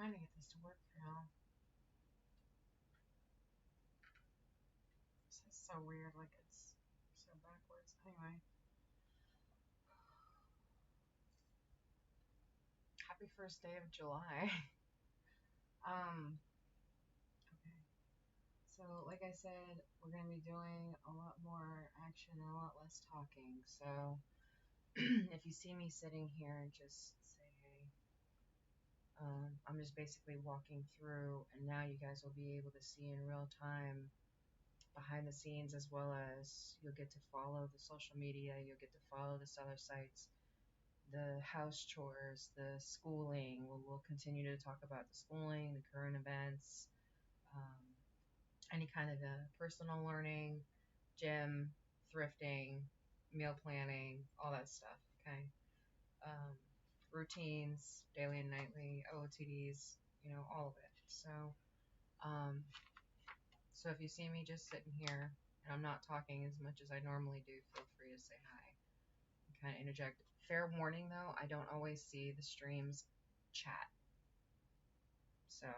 trying to get this to work now. This is so weird, like it's so backwards. Anyway, happy first day of July. um, okay. So, like I said, we're gonna be doing a lot more action and a lot less talking. So, if you see me sitting here, just say hey. I'm just basically walking through, and now you guys will be able to see in real time behind the scenes, as well as you'll get to follow the social media, you'll get to follow the seller sites, the house chores, the schooling. We'll continue to talk about the schooling, the current events, um, any kind of personal learning, gym, thrifting, meal planning, all that stuff. Okay. Um, Routines, daily and nightly, OOTDs, all of it. Um, so if you see me just sitting here and I'm not talking as much as I normally do, feel free to say hi and kind of interject. Fair warning though, I don't always see the streams chat. So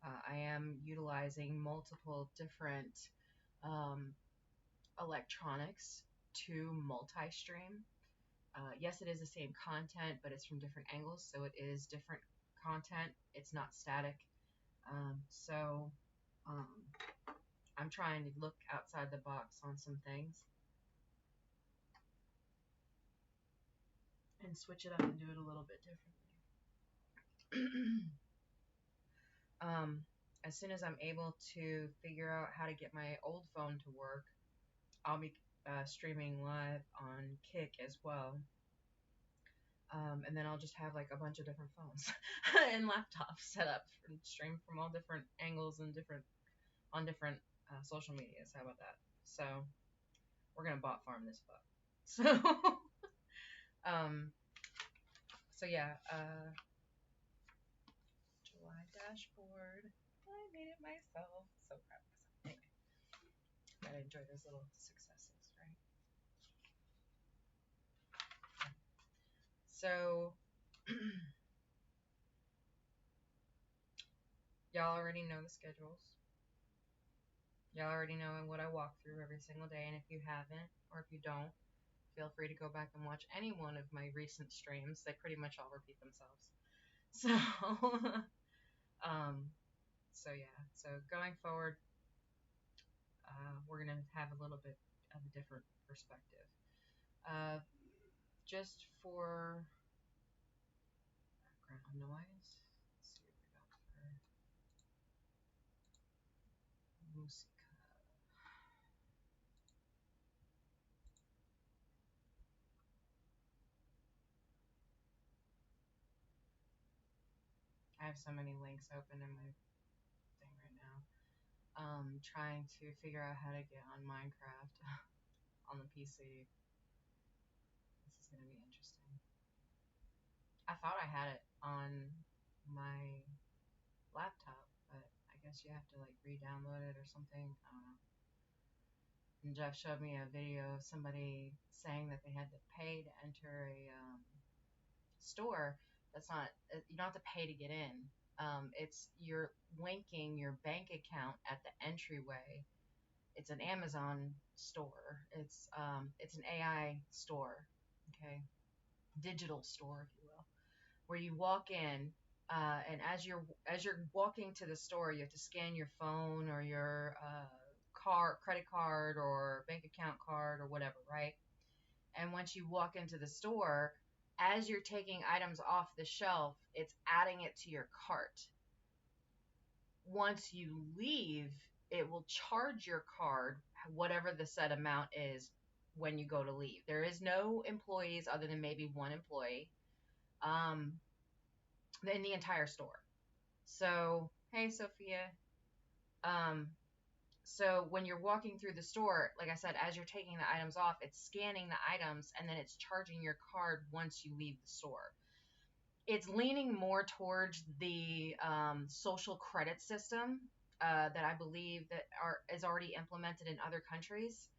I am utilizing multiple different um, electronics to multi-stream. Yes, it is the same content, but it's from different angles, so it is different content. It's not static. So um, I'm trying to look outside the box on some things and switch it up and do it a little bit differently. um, as soon as I'm able to figure out how to get my old phone to work, I'll be streaming live on Kick as well. And then I'll just have like a bunch of different phones and laptops set up for stream from all different angles and different social medias. How about that? So we're gonna bot farm this book. So um, so yeah, July dashboard. I made it myself. So proud of myself. Anyway, gotta enjoy those little successes, right? So y'all already know the schedules. Y'all already know what I walk through every single day, and if you haven't, or if you don't, feel free to go back and watch any one of my recent streams. They pretty much all repeat themselves. So, um, so yeah. So going forward, we're gonna have a little bit of a different perspective. Just for background noise. Let's see what we got for music. I have so many links open in my thing right now. Trying to figure out how to get on Minecraft on the PC. This is gonna be interesting. I thought I had it on my laptop, but I guess you have to like re-download it or something. I don't know. And Jeff showed me a video of somebody saying that they had to pay to enter a store. That's not, you don't have to pay to get in. It's you're linking your bank account at the entryway. It's an Amazon store. It's an AI store, okay, digital store, if you will, where you walk in, and as you're walking to the store, you have to scan your phone or your credit card or bank account card or whatever, right? And once you walk into the store, as you're taking items off the shelf, it's adding it to your cart. Once you leave, it will charge your card whatever the set amount is when you go to leave. There is no employees other than maybe one employee um, in the entire store. So, hey, Sophia. Um, so when you're walking through the store, like I said, as you're taking the items off, it's scanning the items and then it's charging your card once you leave the store. It's leaning more towards the social credit system that I believe that is already implemented in other countries.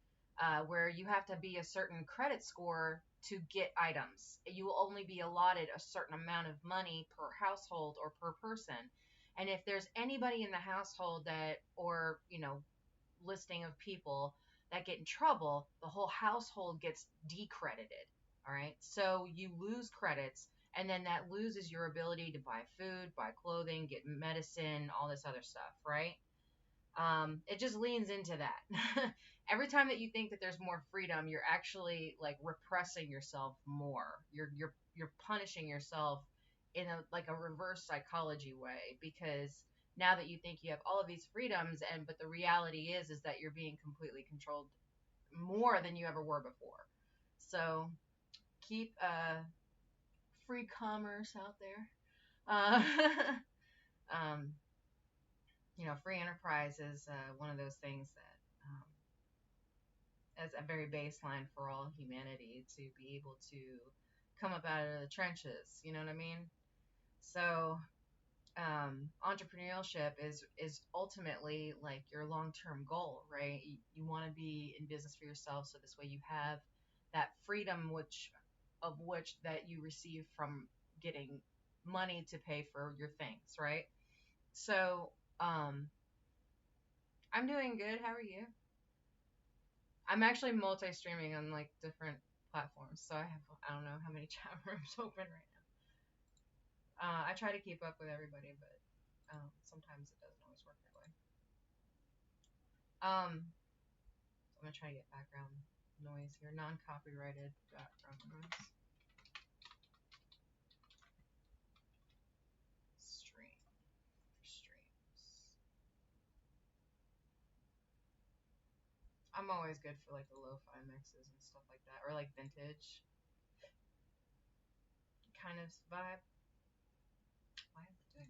where you have to be a certain credit score to get items. You will only be allotted a certain amount of money per household or per person. And if there's anybody in the household that, or, listing of people that get in trouble, the whole household gets decredited. All right. So you lose credits, and then that loses your ability to buy food, buy clothing, get medicine, all this other stuff. Right. It just leans into that. Every time that you think that there's more freedom, you're actually like repressing yourself more. You're punishing yourself in a like a reverse psychology way, because now that you think you have all of these freedoms, and but the reality is that you're being completely controlled more than you ever were before. So keep free commerce out there. Uh, um, free enterprise is one of those things that as a very baseline for all humanity to be able to come up out of the trenches. You know what I mean? So entrepreneurship is ultimately like your long term goal, right? You want to be in business for yourself, so this way you have that freedom which that you receive from getting money to pay for your things, right? So I'm doing good. How are you? I'm actually multi-streaming on like different platforms, so I don't know how many chat rooms open right now. I try to keep up with everybody, but sometimes it doesn't always work that way. So I'm gonna try to get background noise here, non-copyrighted background noise. Streams. I'm always good for like the lo-fi mixes and stuff like that, or like vintage kind of vibe. Why is it doing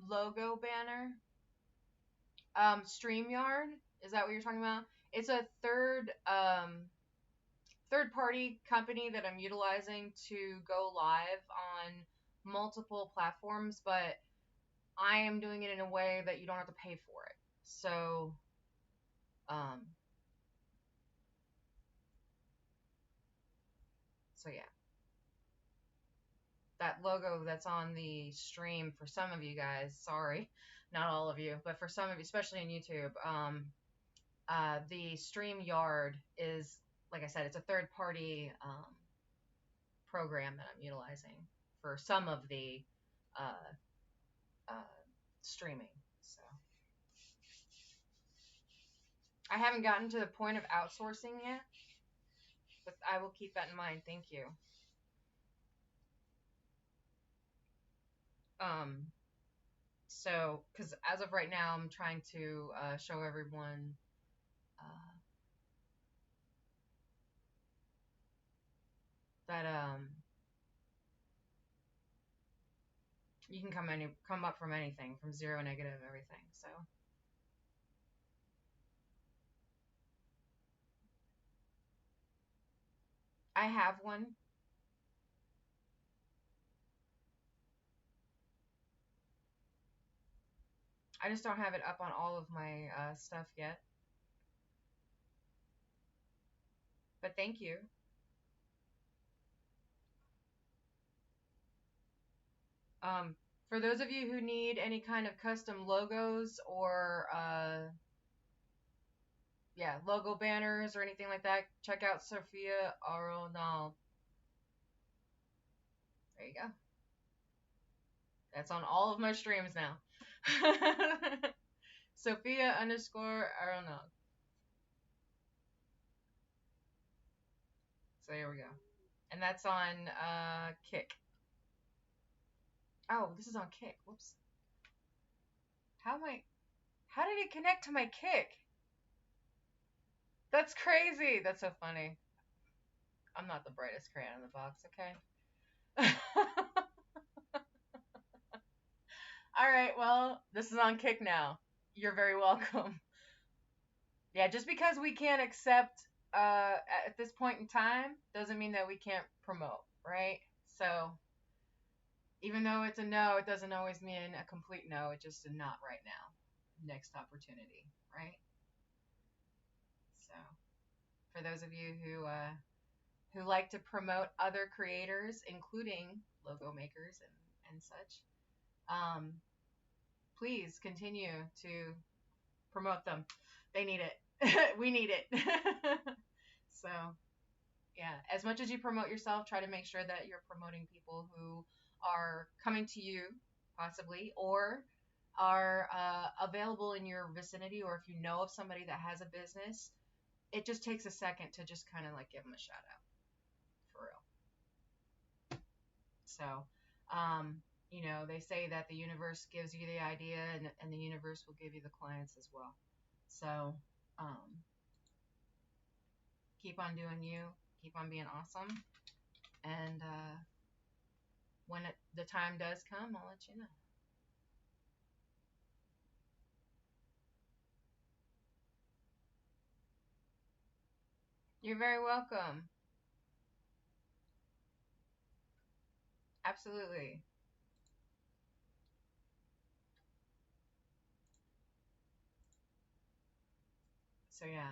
that? Logo banner. StreamYard. Is that what you're talking about? It's a third party company that I'm utilizing to go live on multiple platforms, but I am doing it in a way that you don't have to pay for it. Um, so yeah, that logo that's on the stream for some of you guys, sorry, not all of you, but for some of you, especially on YouTube, the StreamYard is, like I said, it's a third party program that I'm utilizing for some of the uh, streaming. So I haven't gotten to the point of outsourcing yet, but I will keep that in mind. Thank you. Um, so, because as of right now, I'm trying to show everyone that you can come up from anything, from zero, negative, everything. So I have one. I just don't have it up on all of my stuff yet. But thank you. For those of you who need any kind of custom logos or yeah, logo banners or anything like that, check out Sophia Aronald. There you go. That's on all of my streams now. Sophia underscore Aronald. So here we go. And that's on Kick. Oh, this is on Kick. Whoops. How did it connect to my Kick? That's crazy. That's so funny. I'm not the brightest crayon in the box, okay? All right, well, this is on Kick now. You're very welcome. Yeah, just because we can't accept at this point in time doesn't mean that we can't promote, right? So, Even though it's a no, it doesn't always mean a complete no. It's just a not right now. Next opportunity, right? So, for those of you who like to promote other creators, including logo makers and such, um, please continue to promote them. They need it. We need it. So, yeah, as much as you promote yourself, try to make sure that you're promoting people who are coming to you, possibly, or are available in your vicinity, or if you know of somebody that has a business, it just takes a second to just kind of like give them a shout out, for real. So, um, they say that the universe gives you the idea, and the universe will give you the clients as well. So, um, keep on doing you, keep on being awesome, and when the time does come, I'll let you know. You're very welcome. Absolutely. So yeah.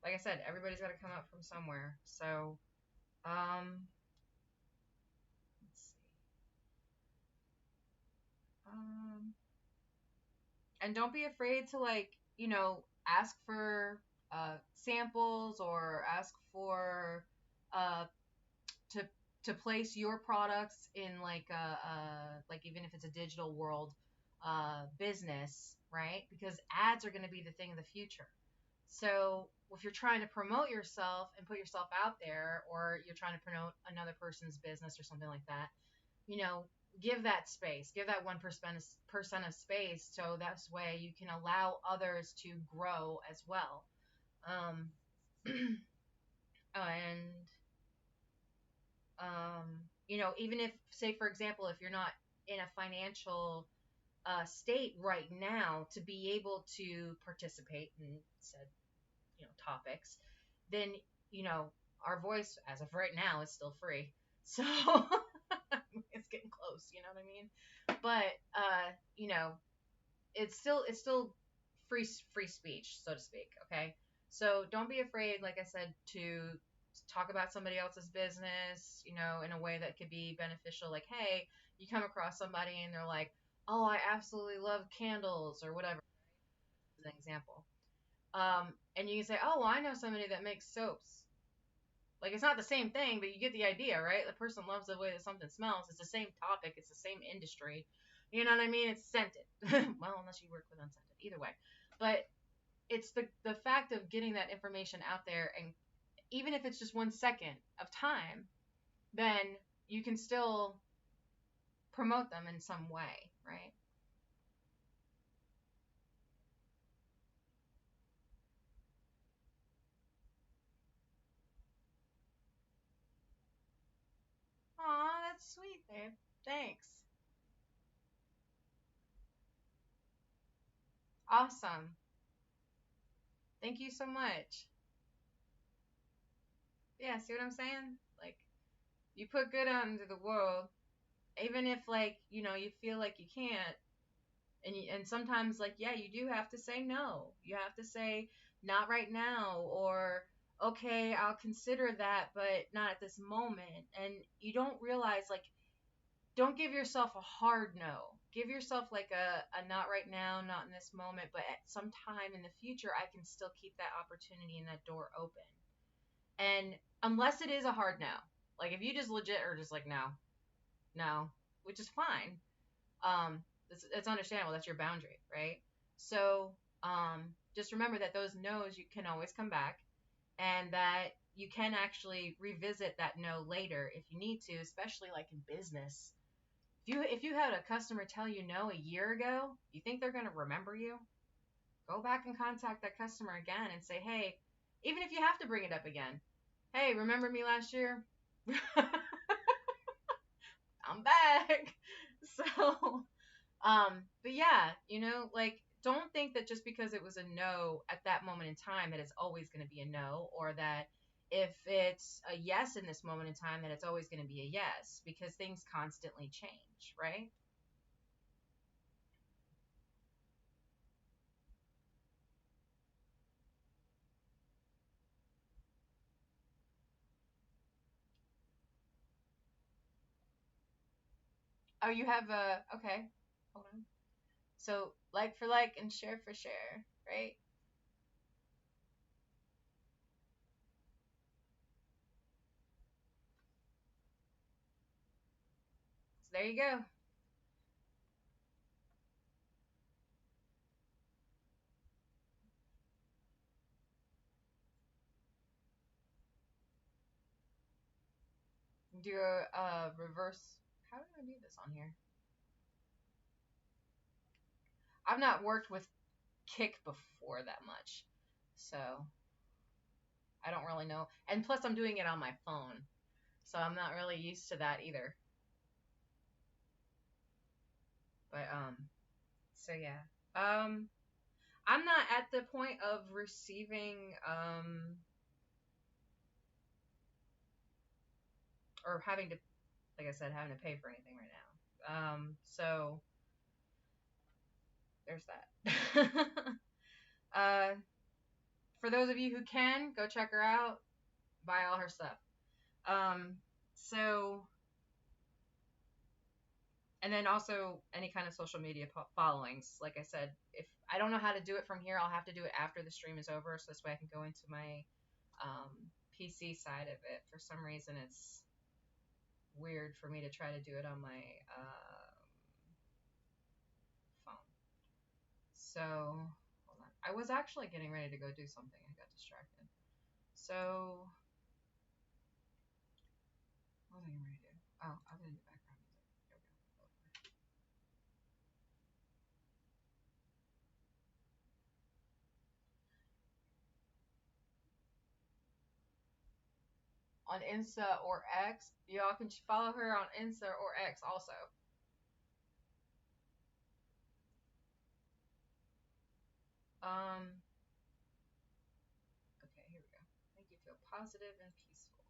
Like I said, everybody's got to come up from somewhere. So, let's see. Um, and don't be afraid to like, ask for samples or ask for uh to to place your products in like like even if it's a digital world business, right? Because ads are going to be the thing of the future. So if you're trying to promote yourself and put yourself out there, or you're trying to promote another person's business or something like that, you know, give that space, give that 1% of space, so that's way you can allow others to grow as well. Um, and even if, say, for example, if you're not in a financial state right now to be able to participate in said, topics, then, you know, our voice as of right now is still free. So it's getting close, you know what I mean? But you know, it's still free speech, so to speak, okay? So don't be afraid, like I said, to talk about somebody else's business, in a way that could be beneficial. Like, hey, you come across somebody and they're like, "Oh, I absolutely love candles," or whatever, as an example. And you can say, "Oh, well, I know somebody that makes soaps." Like, it's not the same thing, but you get the idea, right? The person loves the way that something smells. It's the same topic. It's the same industry. You know what I mean? It's scented. Well, unless you work with unscented. Either way. But it's the fact of getting that information out there, and even if it's just 1 second of time, then you can still promote them in some way, right? Aw, that's sweet, babe. Thanks. Awesome. Thank you so much. Yeah, see what I'm saying? Like, you put good out into the world, even if, like, you feel like you can't, and sometimes, like, yeah, you do have to say no. You have to say not right now, or okay, I'll consider that, but not at this moment. And you don't realize, like, don't give yourself a hard no. Give yourself like a not right now, not in this moment, but at some time in the future, I can still keep that opportunity and that door open. And unless it is a hard no, like if you just legit are just like no, no, which is fine. It's understandable. That's your boundary, right? So, just remember that those no's you can always come back, and that you can actually revisit that no later if you need to, especially like in business. If you had a customer tell you no a year ago, you think they're gonna remember you? Go back and contact that customer again and say, hey, even if you have to bring it up again, hey, remember me last year? I'm back. So, but yeah, like, don't think that just because it was a no at that moment in time that it's always going to be a no, or that if it's a yes in this moment in time, then it's always going to be a yes because things constantly change, right? Oh, you have a okay. Hold on. So like for like and share for share, right? So there you go. Do a reverse. How do I do this on here? I've not worked with Kick before that much, so I don't really know. And plus, I'm doing it on my phone, so I'm not really used to that either. But so yeah. Um, I'm not at the point of receiving or having to, like I said, having to pay for anything right now. So there's that. uh, for those of you who can, go check her out, buy all her stuff. Um, so and then also any kind of social media followings. Like I said, if I don't know how to do it from here, I'll have to do it after the stream is over, so this way I can go into my um, PC side of it. For some reason, it's weird for me to try to do it on my phone. So hold on. I was actually getting ready to go do something. I got distracted. So what was I getting ready to do? Oh, I was gonna do background music. Here we go. On Insta or X. Y'all can follow her on Insta or X also. Um, okay, here we go. Make you feel positive and peaceful.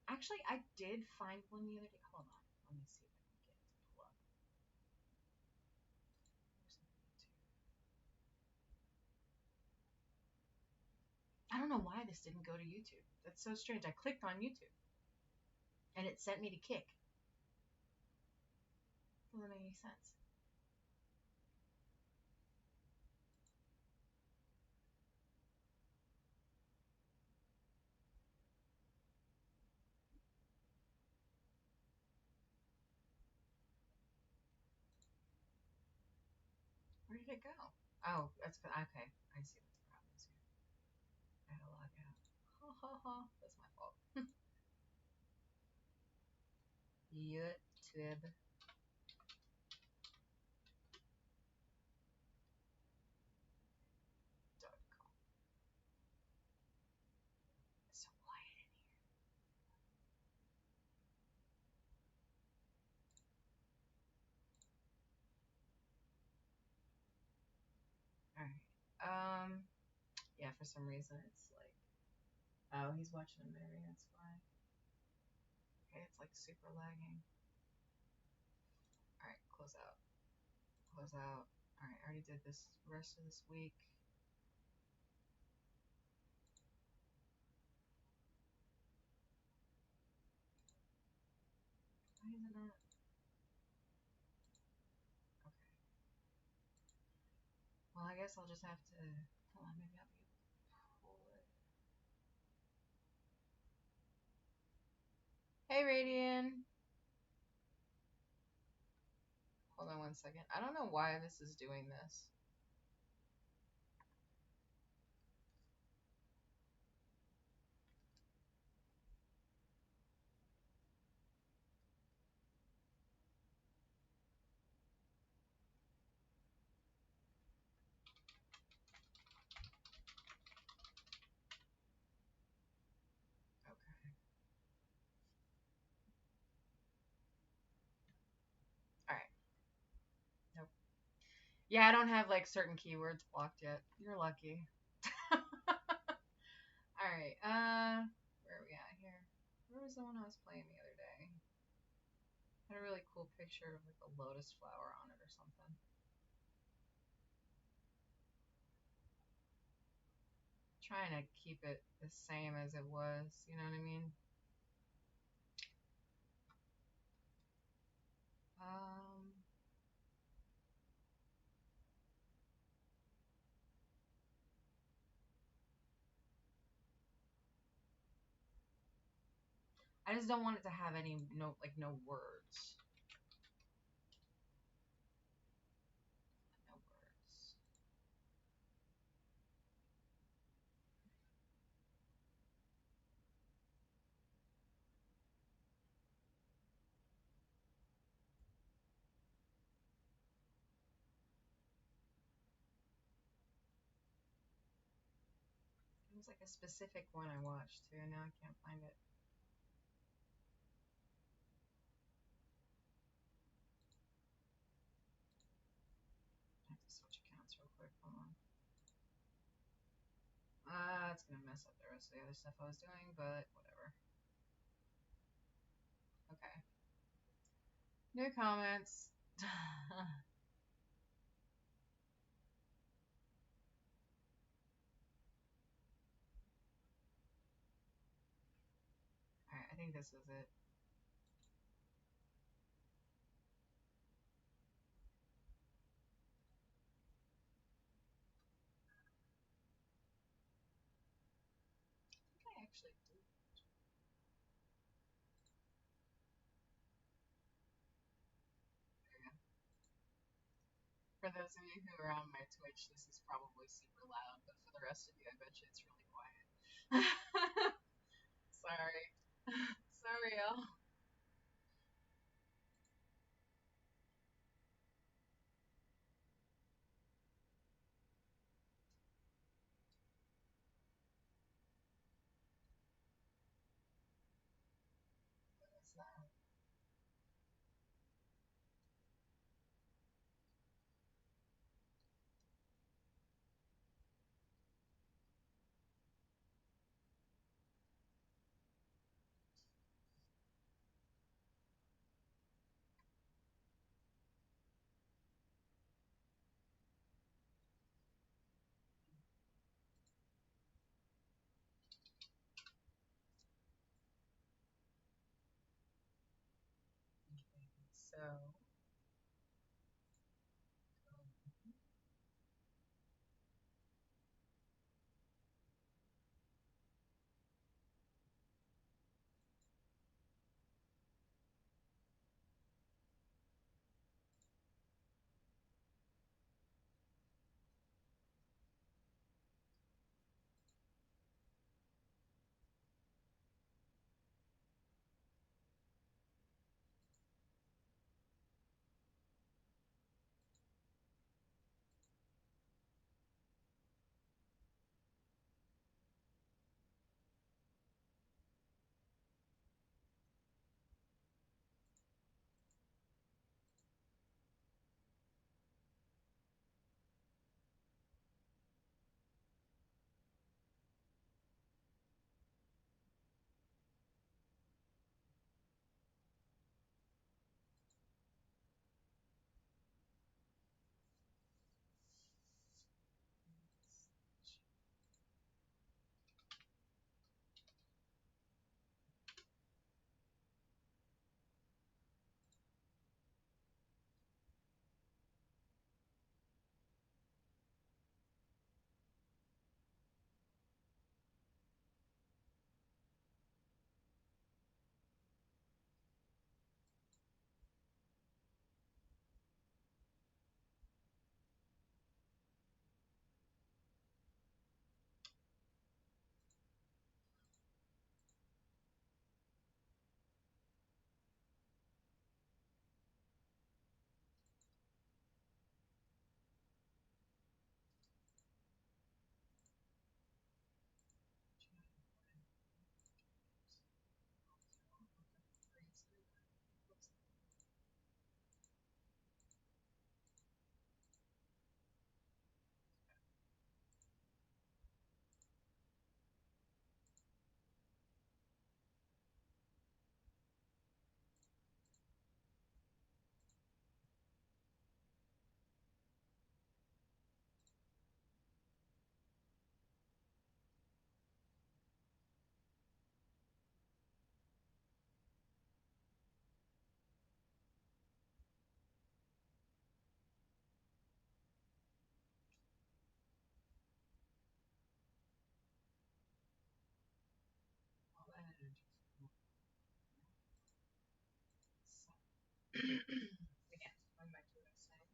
Actually, I did find one the other day. Hold on. Let me see if I can get it to pull up. I don't know why this didn't go to YouTube. That's so strange. I clicked on YouTube and it sent me to Kick. Doesn't make any sense. Where did it go? Oh, that's good. Okay. I see what the problem is here. I gotta log out. Ha ha ha. That's my fault. YouTube.com. It's so quiet in here. Alright. Yeah, for some reason it's like, oh, he's watching a movie, that's why. Okay, it's like super lagging. Alright, close out. Close out. Alright, I already did this rest of this week. Why is it not? Okay. Well, I guess I'll just have to. Hold on, maybe I'll be able to pull it. Hey, Radian. Hold on one second. I don't know why this is doing this. Okay. Alright. Nope. Yeah, I don't have like certain keywords blocked yet. You're lucky. Alright, where are we at here? Where was the one I was playing the other day? Had a really cool picture of like a lotus flower on it or something. Trying to keep it the same as it was, you know what I mean? Um, I just don't want it to have any no words. No words. It was like a specific one I watched too, and now I can't find it. I have to switch accounts real quick. Hold on. It's gonna mess up the rest of the other stuff I was doing, but whatever. Okay. New comments. Alright, I think this is it. I think I actually do. There we go. For those of you who are on my Twitch, this is probably super loud, but for the rest of you, I bet you it's really quiet. Sorry. Sorry, y'all. What is that? Again, going back to what I was saying.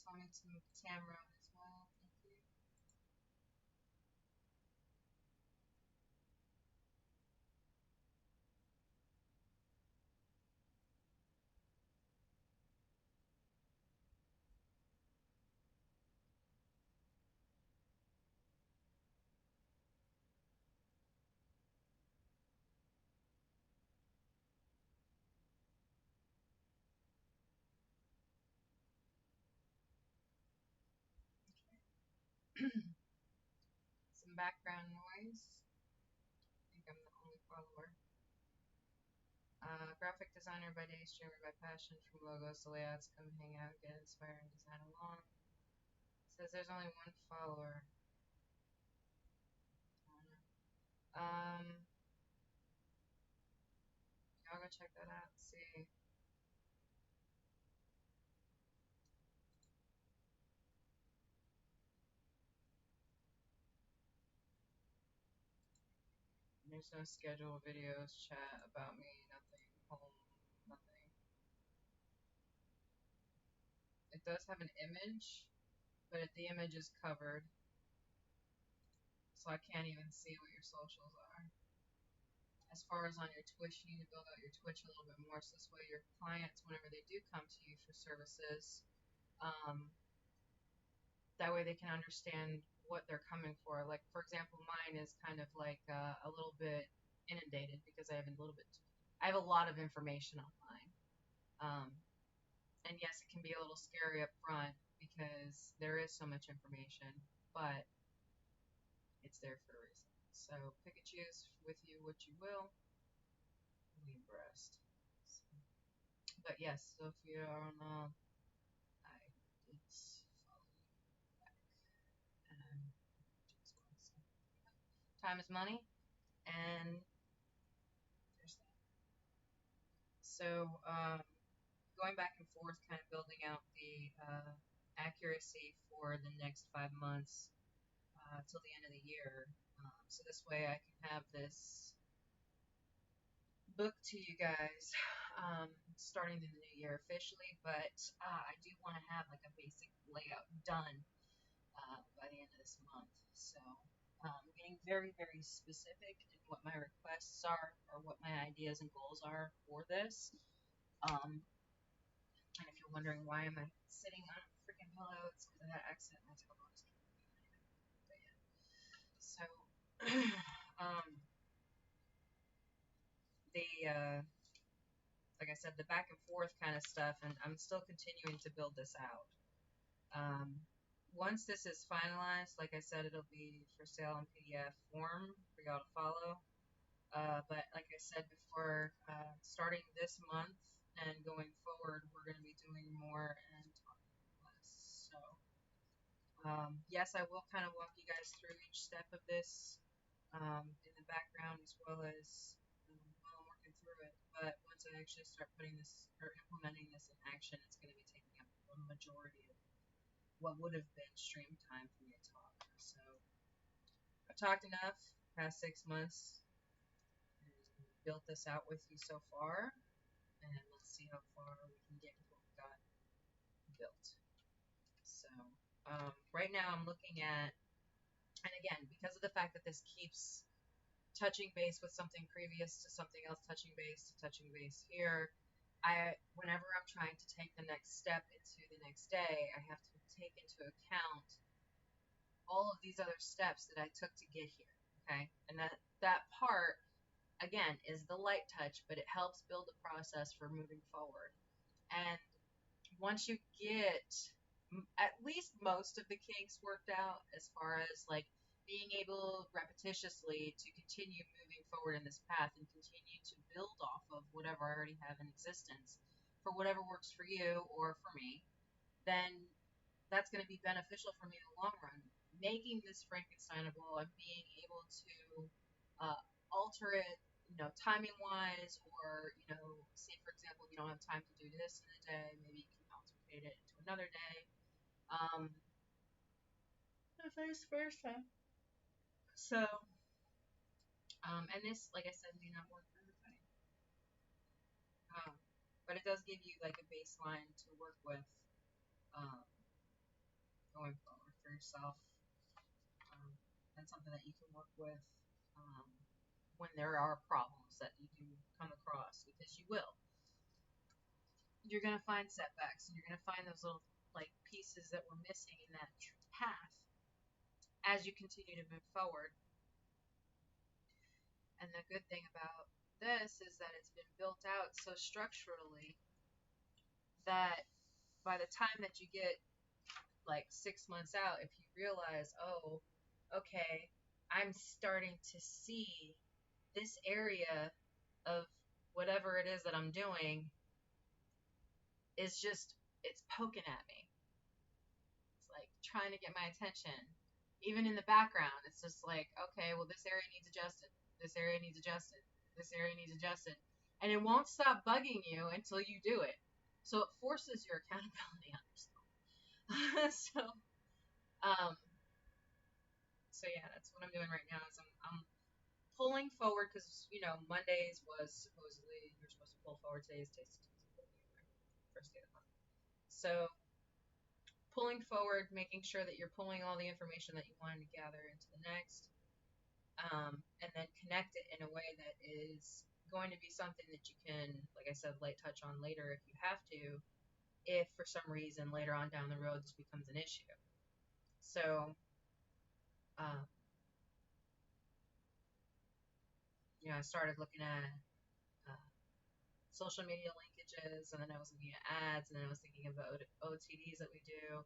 Sony Tamron as well. Thank you. Some background noise. I think I'm the only follower. Graphic designer by day, streamer by passion. From logos to layouts, come hang out, get inspired, and design along. Says there's only one follower. Y'all go check that out. See. There's no schedule, videos, chat about me, nothing, home, nothing. It does have an image, but the image is covered, so I can't even see what your socials are. As far as on your Twitch, you need to build out your Twitch a little bit more, so this way your clients, whenever they do come to you for services, um, that way they can understand what they're coming for. Like, for example, mine is kind of like a little bit inundated because I have a lot of information online. Um, and yes, it can be a little scary up front because there is so much information, but it's there for a reason. So pick and choose with you what you will. We breast. But yes, so if you are on, I did follow you back. And time is money, and there's that. So going back and forth, kind of building out the accuracy for the next 5 months till the end of the year. So this way I can have this book to you guys starting in the new year officially, but I do want to have like a basic layout done by the end of this month. So I'm getting very, very specific in what my requests are or what my ideas and goals are for this. And if you're wondering why am I sitting on a freaking pillow, it's because I accidentally took a but yeah. So the like I said, the back and forth kind of stuff, and I'm still continuing to build this out. Once this is finalized, like I said, it'll be for sale in PDF form for y'all to follow. But like I said before, starting this month and going forward, we're going to be doing more and talking less. So, yes, I will kind of walk you guys through each step of this in the background as well as while I'm working through it. But once I actually start putting this or implementing this in action, it's going to be taking up a majority of what would have been stream time for me to talk. So I've talked enough past 6 months and built this out with you so far, and let's see how far we can get with what we got built. So right now I'm looking at, and again, because of the fact that this keeps touching base with something previous to something else, touching base to touching base here, whenever I'm trying to take the next step into the next day, I have to take into account all of these other steps that I took to get here. Okay, and that part again is the light touch, but it helps build the process for moving forward. And once you get at least most of the kinks worked out, as far as like being able repetitiously to continue moving forward in this path and continue to build off of whatever I already have in existence for whatever works for you or for me, then that's going to be beneficial for me in the long run. Making this Frankensteinable and being able to alter it, timing wise, or, say for example, you don't have time to do this in a day, maybe you can alternate it into another day. Um, and vice versa. So, and this, like I said, may not work for everybody. Um, but it does give you like a baseline to work with. Um, going forward for yourself. Um, that's something that you can work with um, when there are problems that you do come across, because you will. You're going to find setbacks, and you're going to find those little like pieces that were missing in that path as you continue to move forward. And the good thing about this is that it's been built out so structurally that by the time that you get like 6 months out, if you realize, oh, okay, I'm starting to see this area of whatever it is that I'm doing is just, it's poking at me. It's like trying to get my attention. Even in the background, it's just like, okay, well, this area needs adjusted. This area needs adjusted. This area needs adjusted. And it won't stop bugging you until you do it. So it forces your accountability on yourself. so, um, so yeah, that's what I'm doing right now. Is I'm pulling forward because Mondays was supposedly you're supposed to pull forward. Today's first day of the month. So pulling forward, making sure that you're pulling all the information that you wanted to gather into the next, and then connect it in a way that is going to be something that you can, like I said, light touch on later if you have to, if for some reason later on down the road this becomes an issue. So, um, I started looking at uh, social media linkages, and then I was looking at ads, and then I was thinking about OTDs that we do,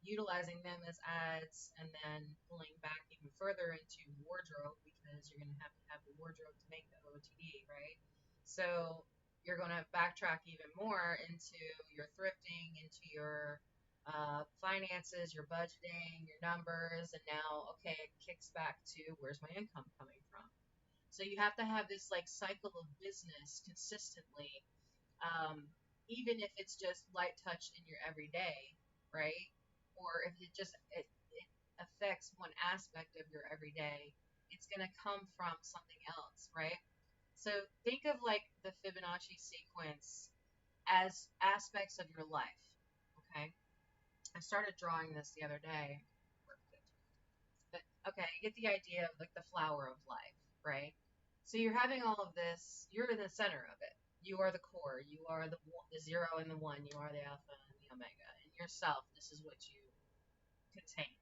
utilizing them as ads, and then pulling back even further into wardrobe because you're going to have the wardrobe to make the OTD, right? So you're going to backtrack even more into your thrifting, into your finances, your budgeting, your numbers, and now, okay, it kicks back to where's my income coming from? So you have to have this like cycle of business consistently, um, even if it's just light touch in your everyday, right? Or if it affects one aspect of your everyday, it's going to come from something else, right? So think of like the Fibonacci sequence as aspects of your life, okay? I started drawing this the other day. But okay, you get the idea of like the flower of life, right? So you're having all of this, you're in the center of it. You are the core, you are the zero and the one, you are the alpha and the omega. And yourself, this is what you contain.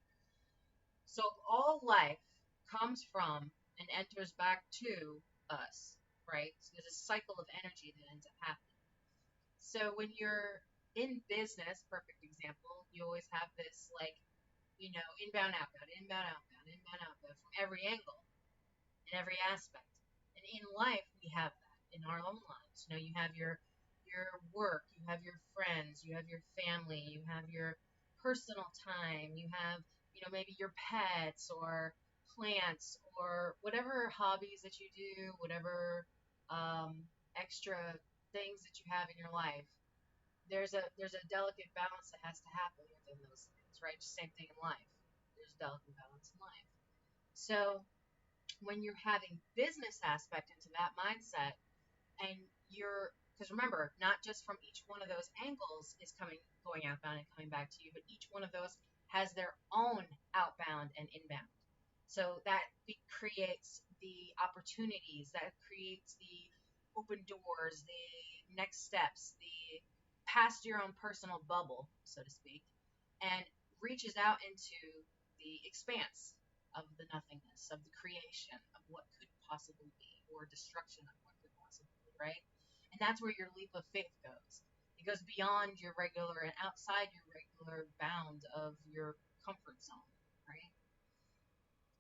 So all life comes from and enters back to us, right? So there's a cycle of energy that ends up happening. So when you're in business, perfect example, you always have this like, inbound, outbound, inbound, outbound, inbound, outbound from every angle, in every aspect. And in life, we have that in our own lives. You have your work, you have your friends, you have your family, you have your personal time, you have maybe your pets or plants or whatever hobbies that you do, whatever extra things that you have in your life. There's a delicate balance that has to happen within those things, right? Just same thing in life. There's a delicate balance in life. So when you're having business aspect into that mindset, and because remember, not just from each one of those angles is going outbound and coming back to you, but each one of those has their own outbound and inbound. So that creates the opportunities, that creates the open doors, the next steps, the past your own personal bubble, so to speak, and reaches out into the expanse of the nothingness, of the creation, of what could possibly be, or destruction of what could possibly be, right? And that's where your leap of faith goes. It goes beyond your regular and outside your regular bound of your comfort zone, right?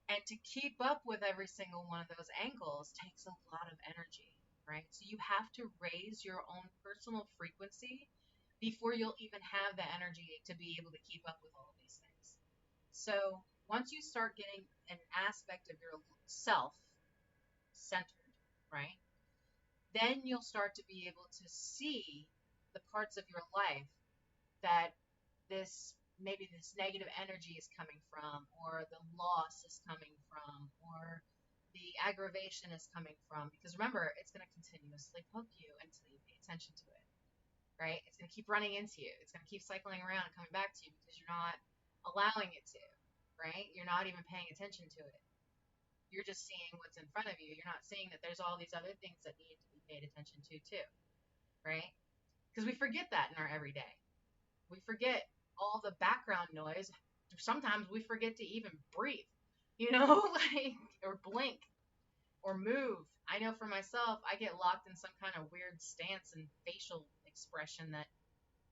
And to keep up with every single one of those angles takes a lot of energy, right? So you have to raise your own personal frequency before you'll even have the energy to be able to keep up with all of these things. So once you start getting an aspect of yourself centered, right, then you'll start to be able to see the parts of your life that maybe this negative energy is coming from, or the loss is coming from, or the aggravation is coming from. Because remember, it's going to continuously poke you until you pay attention to it, right? It's going to keep running into you. It's going to keep cycling around and coming back to you because you're not allowing it to, right? You're not even paying attention to it. You're just seeing what's in front of you. You're not seeing that there's all these other things that need to be paid attention to too, right? Because we forget that in our everyday. We forget all the background noise. Sometimes we forget to even breathe, you know, like, or blink or move. I know for myself, I get locked in some kind of weird stance and facial expression that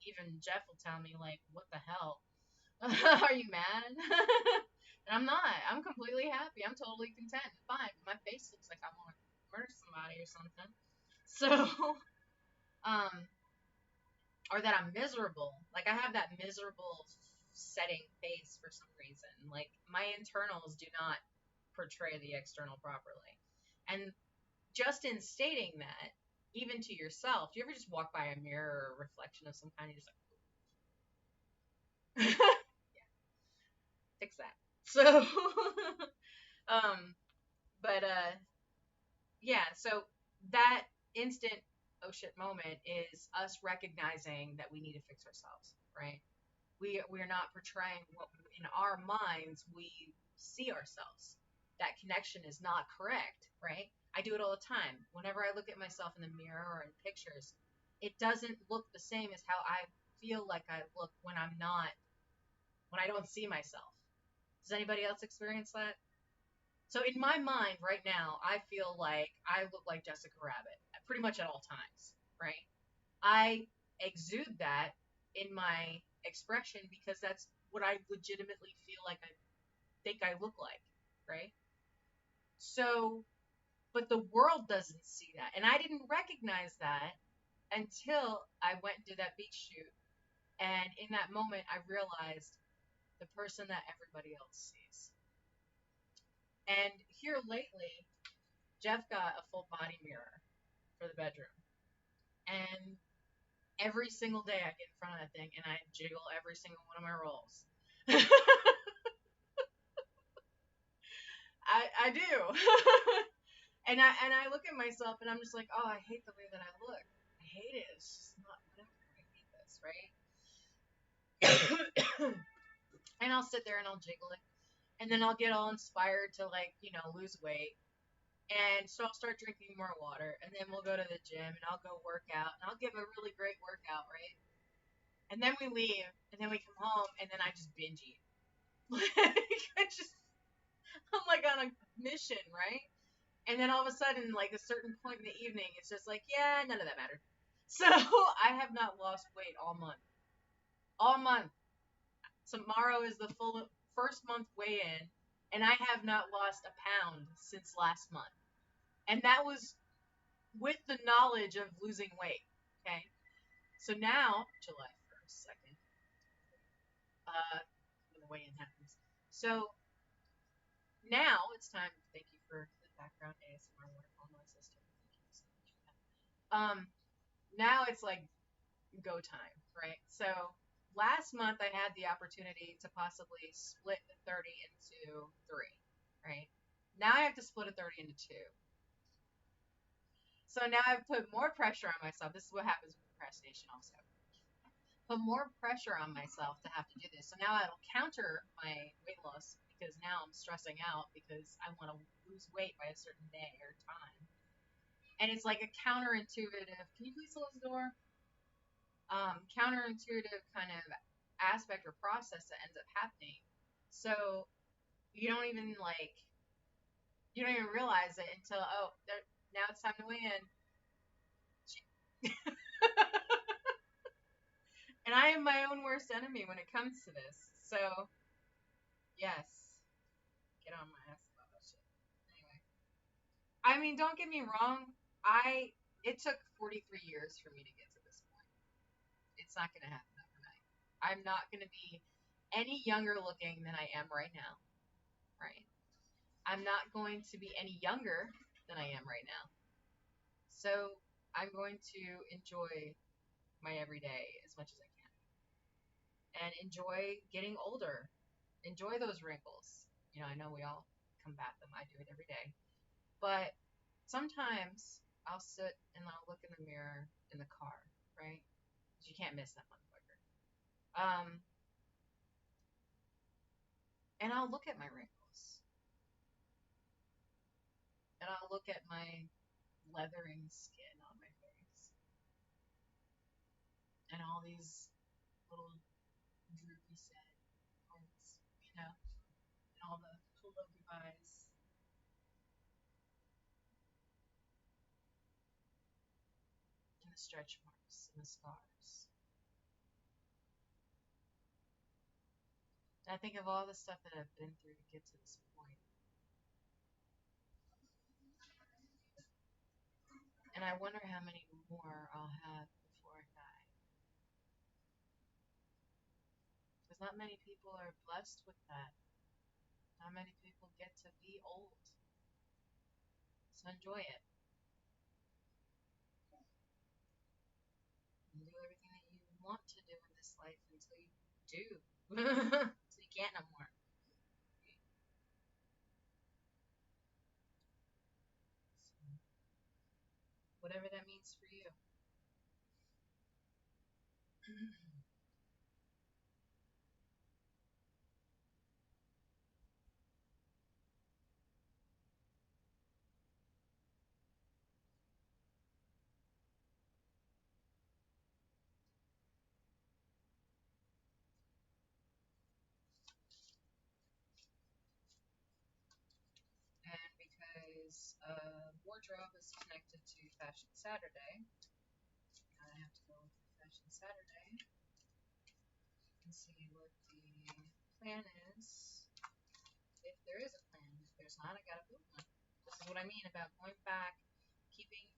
even Jeff will tell me, like, what the hell? Are you mad? And I'm not. I'm completely happy. I'm totally content. Fine. My face looks like I want to murder somebody or something. So, um, or that I'm miserable. Like, I have that miserable setting face for some reason. Like, my internals do not portray the external properly. And just in stating that, even to yourself, do you ever just walk by a mirror or a reflection of some kind and you're just like, yeah, fix that. So, um, but yeah, so that instant oh shit moment is us recognizing that we need to fix ourselves, right? We're not portraying what in our minds we see ourselves. That connection is not correct, right? I do it all the time. Whenever I look at myself in the mirror or in pictures, it doesn't look the same as how I feel like I look when I'm not, when I don't see myself. Does anybody else experience that? So in my mind right now, I feel like I look like Jessica Rabbit pretty much at all times, right? I exude that in my expression because that's what I legitimately feel like I think I look like, right? So, but the world doesn't see that. And I didn't recognize that until I went and did that beach shoot. And in that moment, I realized the person that everybody else sees. And here lately, Jeff got a full body mirror for the bedroom. And every single day I get in front of that thing and I jiggle every single one of my rolls. I do. and I look at myself and I'm just like, oh, I hate the way that I look. I hate it. It's just not whatever. I hate this, right? And I'll sit there and I'll jiggle it. And then I'll get all inspired to, like, lose weight. And so I'll start drinking more water, and then we'll go to the gym, and I'll go work out, and I'll give a really great workout, right? And then we leave, and then we come home, and then I just binge eat. Like, I'm like on a mission, right? And then all of a sudden, like a certain point in the evening, it's just like, yeah, none of that mattered. So I have not lost weight all month. All month. Tomorrow is the full first month weigh in, and I have not lost a pound since last month. And that was with the knowledge of losing weight. Okay. So now, July 1st, 2nd, when the weigh in happens. So now it's time. Thank you for the background ASMR work on my sister. Thank you so much for that. Now it's like go time, right? So last month I had the opportunity to possibly split the 30 into three, right? Now I have to split a 30 into two. So now I've put more pressure on myself. This is what happens with procrastination also. Put more pressure on myself to have to do this. So now it'll counter my weight loss because now I'm stressing out because I want to lose weight by a certain day or time. And it's like a counterintuitive, can you please close the door? Counterintuitive kind of aspect or process that ends up happening. So you don't even realize it until, now it's time to weigh in. And I am my own worst enemy when it comes to this. So, yes, get on my ass about that shit. Anyway, I mean, don't get me wrong. It took 43 years for me to get to this point. It's not going to happen overnight. I'm not going to be any younger looking than I am right now, right? I'm not going to be any younger than I am right now. So I'm going to enjoy my everyday as much as I can and enjoy getting older. Enjoy those wrinkles. I know we all combat them. I do it every day. But sometimes I'll sit and I'll look in the mirror in the car, right? 'Cause you can't miss that motherfucker. And I'll look at my wrinkles, and I'll look at my leathering skin on my face, and all these little droopy sad parts, and all the look eyes, and the stretch marks, and the scars. And I think of all the stuff that I've been through to get to this point, and I wonder how many more I'll have before I die. Because not many people are blessed with that. Not many people get to be old. So enjoy it. And do everything that you want to do in this life until you do. So you can't no more. So, whatever that means for you. And because wardrobe is connected to Fashion Saturday, I have to go with Fashion Saturday and see what the plan is. If there is a plan. If there's not, I gotta build one. This is what I mean about going back,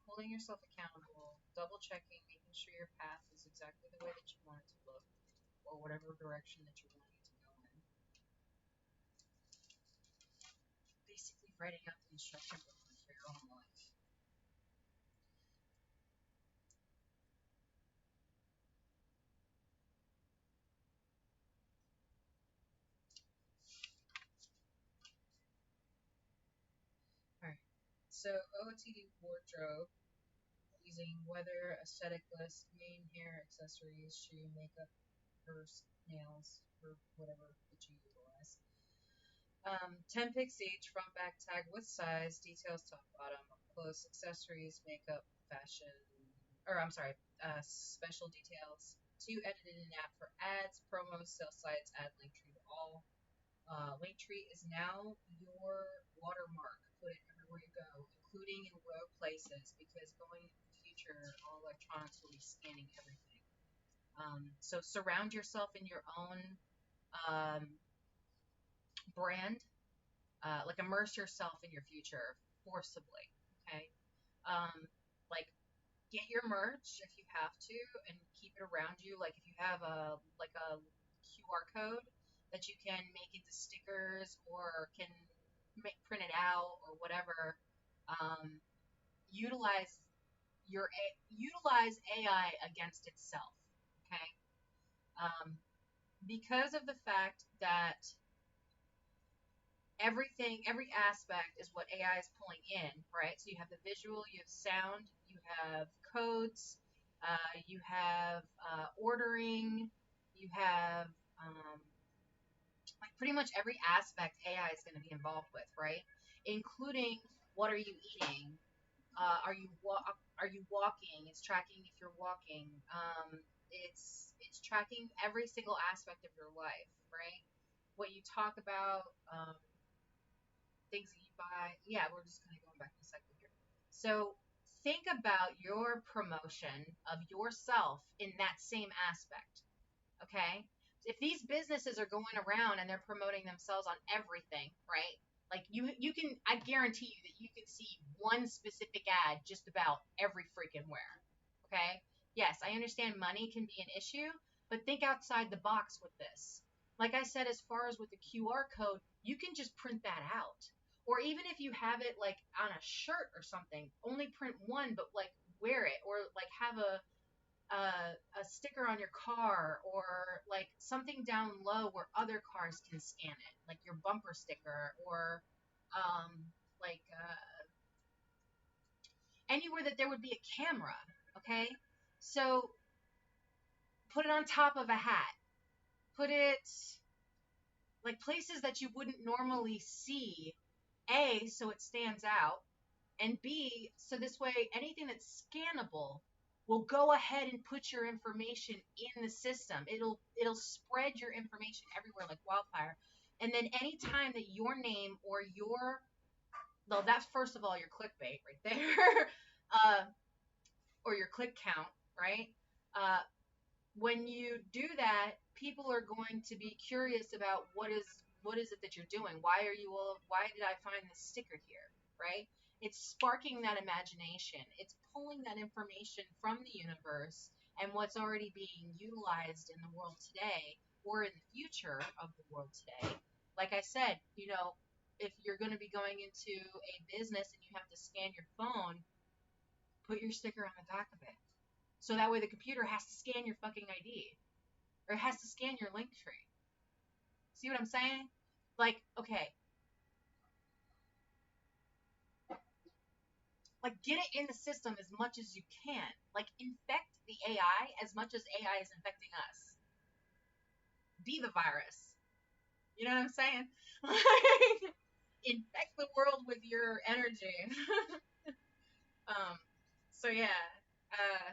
holding yourself accountable, double checking, making sure your path is exactly the way that you want it to look, or whatever direction that you're wanting to go in. Basically, writing out the instruction booklet for your own life. All right. So OOTD wardrobe using weather, aesthetic list, main hair, accessories, shoe, makeup, purse, nails, or whatever that you utilize. 10 pics each, front, back, tag with size, details, top, bottom, clothes, accessories, makeup, fashion, or I'm sorry, special details. 2 edited in app for ads, promos, sales sites, add link tree to all. Linktree is now your watermark. Put it everywhere you go, including in rogue places, because going into the future, all electronics will be scanning everything. So surround yourself in your own um, brand, like immerse yourself in your future forcibly. Okay, um, like get your merch if you have to, and keep it around you. Like if you have a QR code that you can make into stickers or can print it out or whatever. Um, utilize utilize AI against itself. Okay, because of the fact that every aspect is what AI is pulling in, right? So you have the visual, you have sound, you have codes, you have ordering, you have like pretty much every aspect AI is going to be involved with, right? Including what are you eating? Are you walking? It's tracking if you're walking. It's tracking every single aspect of your life, right? What you talk about, things that you buy. Yeah, we're just kind of going back in a cycle here. So think about your promotion of yourself in that same aspect. Okay. If these businesses are going around and they're promoting themselves on everything, right? Like you can, I guarantee you that you can see one specific ad just about every freaking where. Okay. Yes, I understand money can be an issue, but think outside the box with this. Like I said, as far as with the QR code, you can just print that out. Or even if you have it like on a shirt or something, only print one, but like wear it, or like have a sticker on your car, or like something down low where other cars can scan it, like your bumper sticker, or um, like anywhere that there would be a camera. Okay, so put it on top of a hat. Put it like places that you wouldn't normally see. A, so it stands out, and B, so this way anything that's scannable will go ahead and put your information in the system. It'll spread your information everywhere like wildfire. And then anytime that your name or your, well, that's first of all your clickbait right there, uh, or your click count, right? Uh, when you do that, people are going to be curious about what is it that you're doing? Why did I find this sticker here, right? It's sparking that imagination. It's pulling that information from the universe and what's already being utilized in the world today or in the future of the world today. Like I said, if you're going to be going into a business and you have to scan your phone, put your sticker on the back of it. So that way the computer has to scan your fucking ID or it has to scan your link tree. See what I'm saying? Like, okay, like get it in the system as much as you can. Like infect the AI as much as AI is infecting us. Be the virus. You know what I'm saying? Like infect the world with your energy. um so yeah. Uh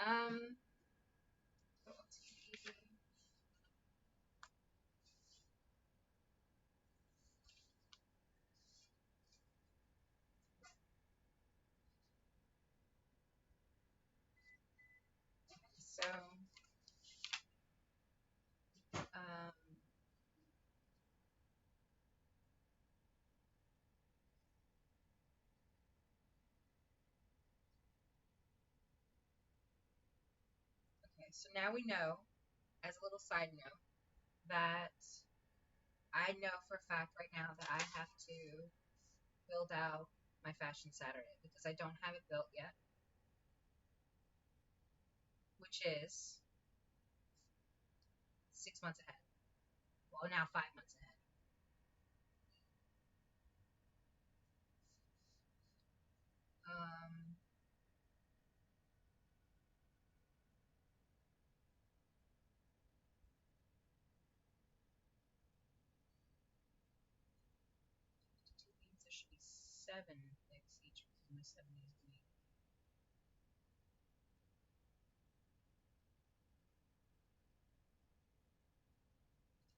um so um okay, so now we know, as a little side note, that I know for a fact right now that I have to build out my Fashion Saturday because I don't have it built yet, which is 6 months ahead. Well, now 5 months ahead. Um, means there should be 7 picks each within the 7 days a week.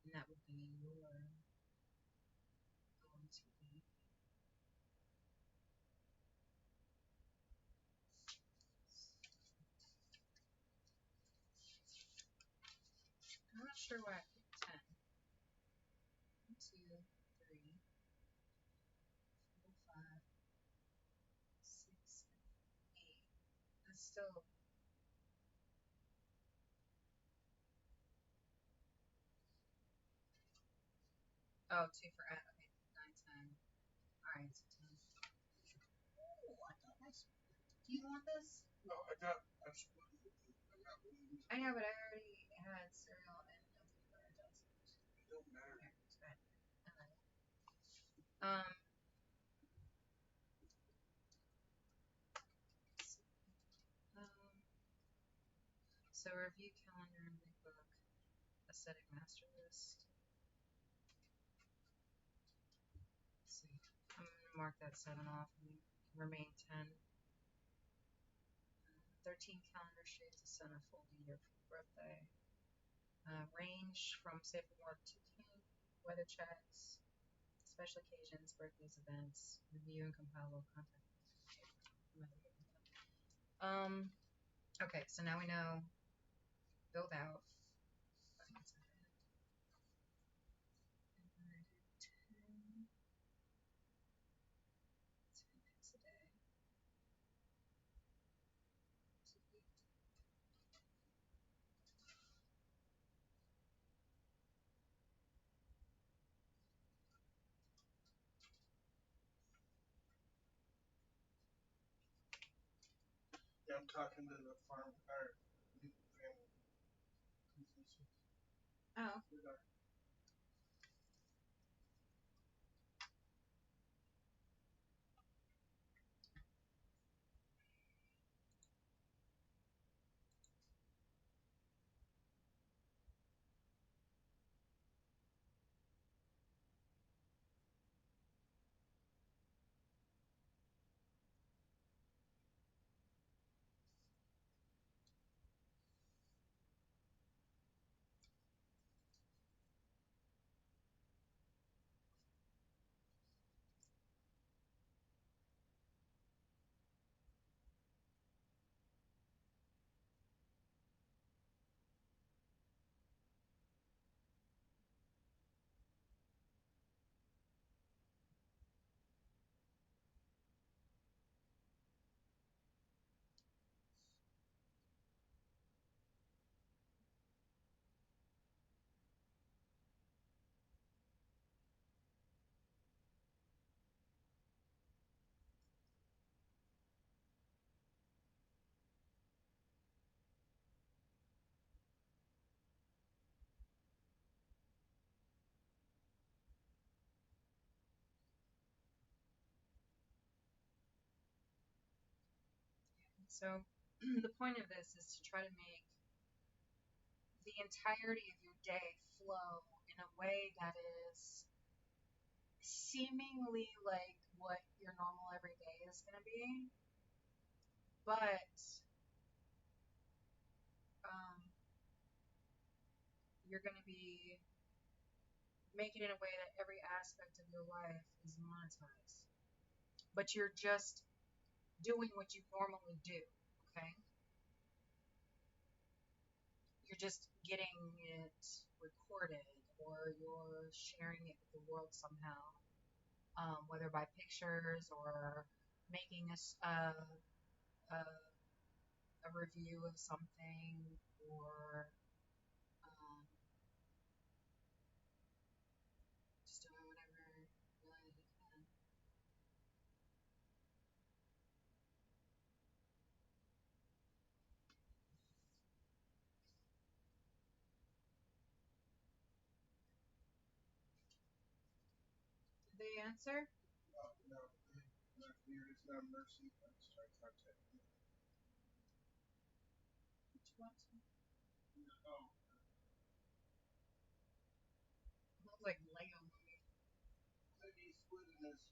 And that would be your going to be. I'm not sure why I picked 10. 1, 2, 3, 4, 5, 6, 8. That's still. Oh, 2 for okay. 9, 10. Alright, so 10. Ooh, I got nice. Do you want this? No, I got. I know, but I already had cereal and no peanut butter toast. It don't matter. Here, it's good. I like it. Um, um, so review calendar and big book, aesthetic master list. Let's see. I'm gonna mark that 7 off and remain 10. 13 calendar shades of sun unfolding year for birthday. Range from safe from work to camp, weather checks, special occasions, birthdays, events, review and compile content. Um, okay, so now we know build out. Yeah, I'm talking to the farm or family. Oh. So the point of this is to try to make the entirety of your day flow in a way that is seemingly like what your normal everyday is going to be, but um, you're going to be making it in a way that every aspect of your life is monetized. But you're just doing what you normally do, okay? You're just getting it recorded or you're sharing it with the world somehow, whether by pictures or making a, a review of something or just doing whatever really you can. Did they answer? No, not here. It's not Mercy. I'm just trying to contact you. What you want to? No. It looks like Lego movie. He's splitting his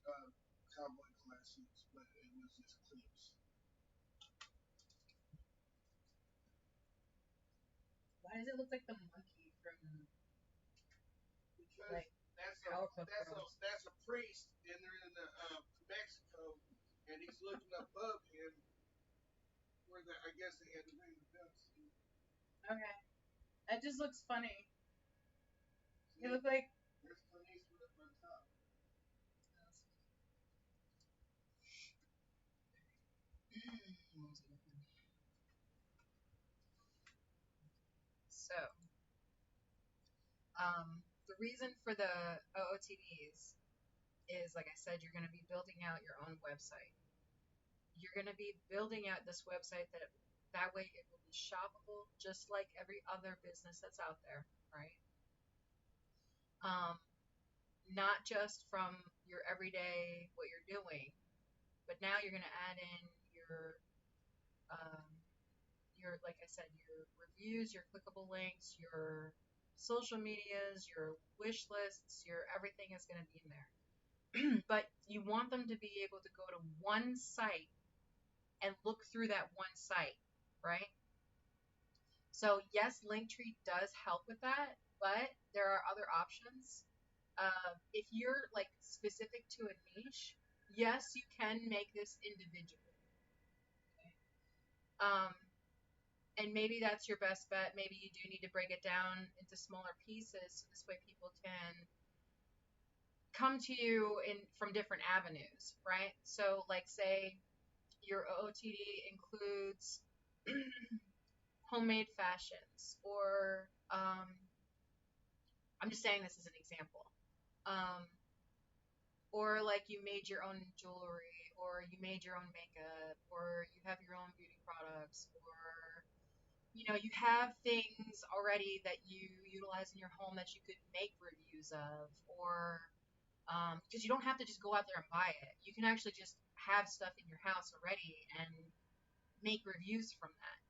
cowboy classics, but it was just clips. Why does it look like the monkey from because like that's a priest, and they're in Mexico, and he's looking above him where I guess they had to ring the bell. Okay, that just looks funny. It looked like there's Clint Eastwood up on top. So, the reason for the OOTDs is, like I said, you're going to be building out your own website. You're going to be building out this website that way it will be shoppable just like every other business that's out there, right? Not just from your everyday what you're doing, but now you're going to add in um, your, like I said, your reviews, your clickable links, your social medias, your wish lists, your everything is going to be in there. But you want them to be able to go to one site and look through that one site, right? So yes, Linktree does help with that, but there are other options. If you're like specific to a niche, yes, you can make this individual. Okay? And maybe that's your best bet. Maybe you do need to break it down into smaller pieces so this way people can come to you from different avenues, right? So, like, say your OOTD includes homemade fashions, or I'm just saying this as an example, um, or like you made your own jewelry, or you made your own makeup, or you have your own beauty products, or you have things already that you utilize in your home that you could make reviews of, or because you don't have to just go out there and buy it. You can actually just have stuff in your house already and make reviews from that.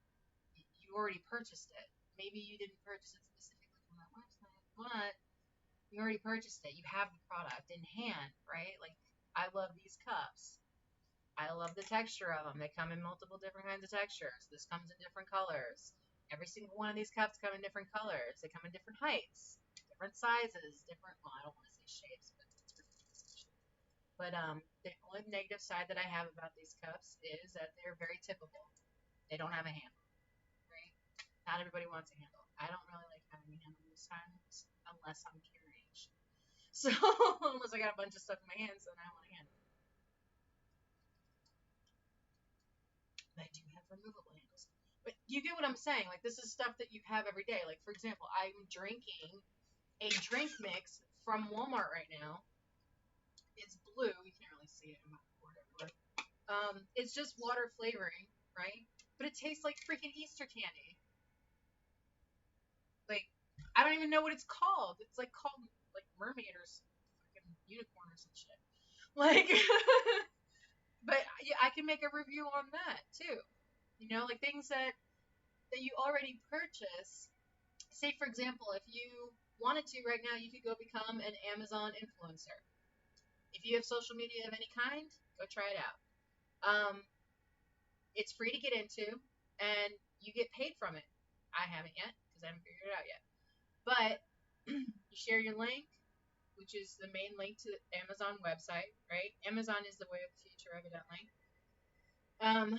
You already purchased it. Maybe you didn't purchase it specifically from that website, but you already purchased it. You have the product in hand, right? Like, I love these cups. I love the texture of them. They come in multiple different kinds of textures. This comes in different colors. Every single one of these cups come in different colors. They come in different heights, different sizes, different, well, I don't want to say shapes, but but the only negative side that I have about these cups is that they're very tippable. They don't have a handle, right? Not everybody wants a handle. I don't really like having a handle most times unless I'm carrying shit. So unless I got a bunch of stuff in my hands, then I want a handle. But I do have removable handles. But you get what I'm saying. Like, this is stuff that you have every day. Like, for example, I'm drinking a drink mix from Walmart right now. It's blue. You can't really see it in my board everywhere. It's just water flavoring, right? But it tastes like freaking Easter candy. Like, I don't even know what it's called. It's like called like mermaid or fucking unicorn or some shit. Like, but yeah, I can make a review on that too. You know, like things that you already purchase. Say, for example, if you wanted to right now, you could go become an Amazon influencer. If you have social media of any kind, go try it out. Um, it's free to get into, and you get paid from it. I haven't yet because I haven't figured it out yet. But you share your link, which is the main link to the Amazon website, right? Amazon is the way of the future, evidently. Um,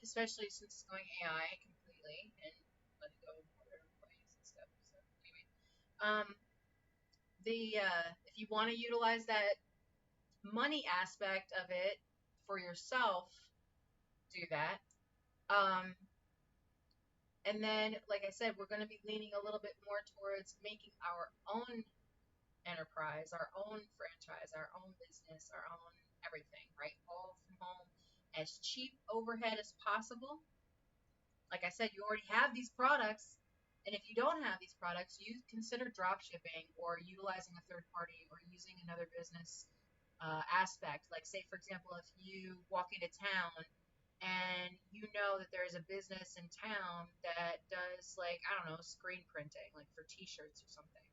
Especially since it's going AI completely and letting go of other employees and stuff. So anyway, um, the if you want to utilize that money aspect of it for yourself, do that. Um, and then, like I said, we're going to be leaning a little bit more towards making our own enterprise, our own franchise, our own business, our own everything, right? All from home, as cheap overhead as possible. Like I said, you already have these products, and if you don't have these products, you consider drop shipping or utilizing a third party or using another business aspect. Like, say, for example, if you walk into town and you know that there's a business in town that does, like, I don't know, screen printing, like for t-shirts or something,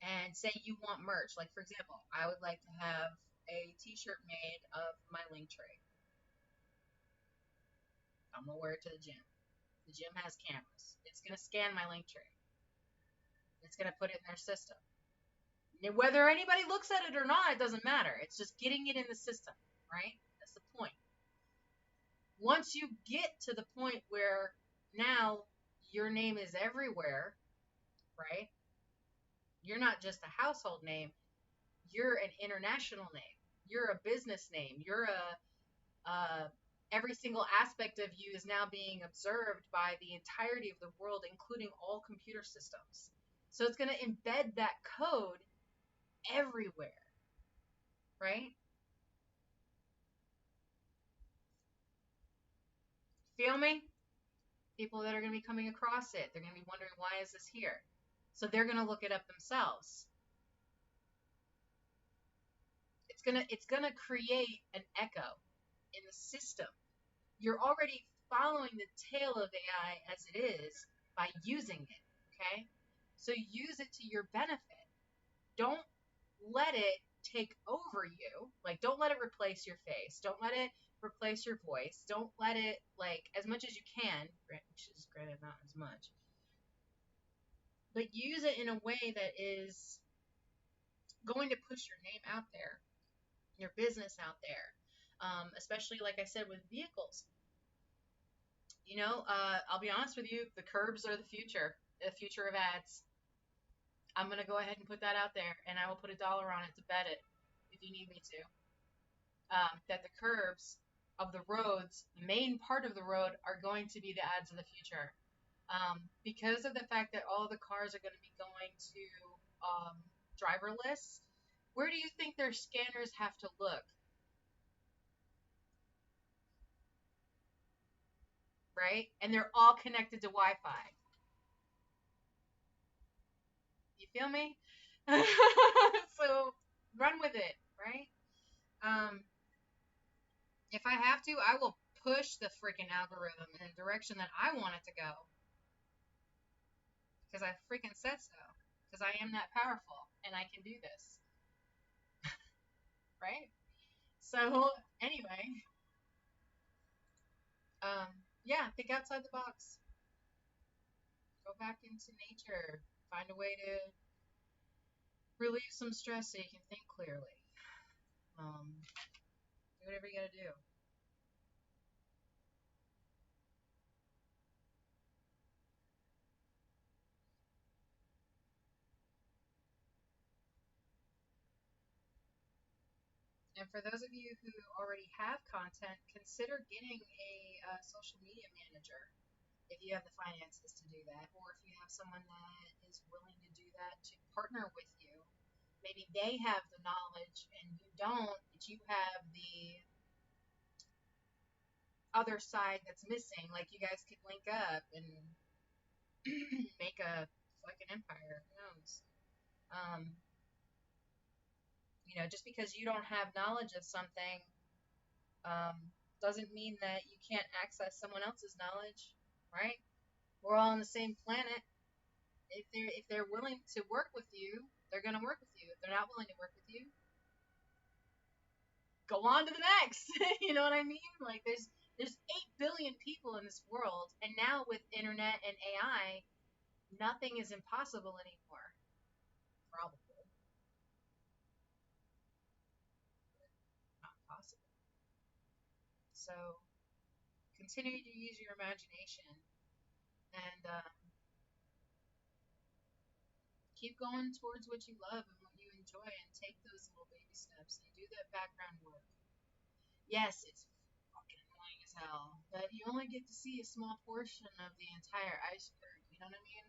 and say you want merch, like for example, I would like to have a t-shirt made of my link tray. I'm gonna wear it to the gym. The gym has cameras. It's gonna scan my link tray. It's gonna put it in their system. Whether anybody looks at it or not, it doesn't matter. It's just getting it in the system, right? That's the point. Once you get to the point where now your name is everywhere, right? You're not just a household name, you're an international name. You're a business name. You're every single aspect of you is now being observed by the entirety of the world, including all computer systems. So it's going to embed that code everywhere, right? Feel me? People that are going to be coming across it, they're going to be wondering, why is this here? So they're going to look it up themselves. It's gonna create an echo in the system. You're already following the tail of AI as it is by using it. Okay, so use it to your benefit. Don't let it take over you. Like, don't let it replace your face. Don't let it replace your voice. Don't let it, like, as much as you can, which is granted not as much, but use it in a way that is going to push your name out there, your business out there. Especially, like I said, with vehicles. I'll be honest with you, the curbs are the future of ads. I'm going to go ahead and put that out there, and I will put $1 on it to bet it if you need me to. That the curbs of the roads, the main part of the road, are going to be the ads of the future. Because of the fact that all the cars are going to be going to driverless, where do you think their scanners have to look? Right? And they're all connected to Wi Fi. You feel me? So run with it, right? Um, if I have to, I will push the freaking algorithm in the direction that I want it to go because I freaking said so. Because I am that powerful and I can do this, right? So anyway, yeah, think outside the box. Go back into nature. Find a way to relieve some stress so you can think clearly. Do whatever you gotta do. And for those of you who already have content, consider getting a social media manager if you have the finances to do that, or if you have someone that is willing to do that to partner with you. Maybe they have the knowledge and you don't, but you have the other side that's missing. Like, you guys could link up and make a fucking empire. Who knows? Um, just because you don't have knowledge of something, Doesn't mean that you can't access someone else's knowledge, right? We're all on the same planet. If they're willing to work with you, they're gonna work with you. If they're not willing to work with you, go on to the next. You know what I mean? Like there's 8 billion people in this world, and now with internet and AI, nothing is impossible anymore. Probable, not possible. So continue to use your imagination and keep going towards what you love and what you enjoy, and take those little baby steps and do that background work. Yes, it's fucking annoying as hell, but you only get to see a small portion of the entire iceberg. You know what I mean?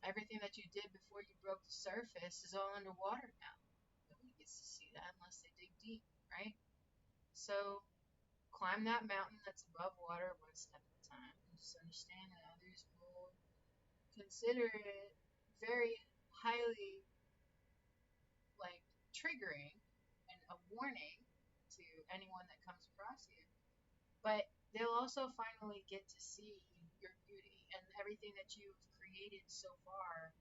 Everything that you did before you broke the surface is all underwater now. Nobody gets to see that unless they dig deep, right? So climb that mountain that's above water one step at a time. And just understand that others will consider it very highly, like, triggering and a warning to anyone that comes across you. But they'll also finally get to see your beauty and everything that you've created so far.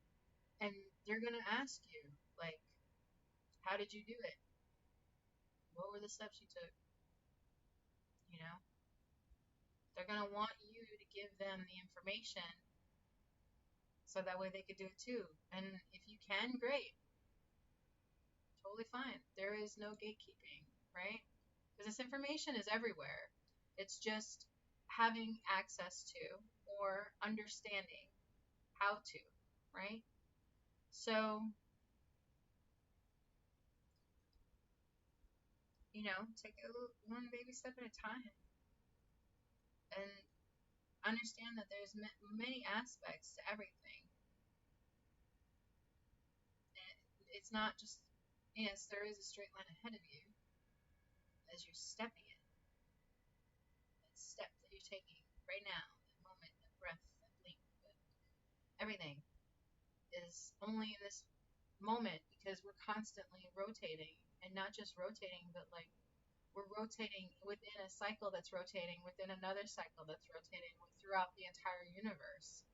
And they're going to ask you, like, how did you do it? What were the steps you took? You know? They're going to want you to give them the information so that way they could do it too. And if you can, great. Totally fine. There is no gatekeeping, right? Because this information is everywhere. It's just having access to or understanding how to, right? So, take it one baby step at a time and understand that there's many aspects to everything. And it's not just, yes, there is a straight line ahead of you as you're stepping in. That step that you're taking right now, that moment, that breath, that blink, that everything is only in this moment because we're constantly rotating, and not just rotating, but like we're rotating within a cycle that's rotating within another cycle that's rotating throughout the entire universe.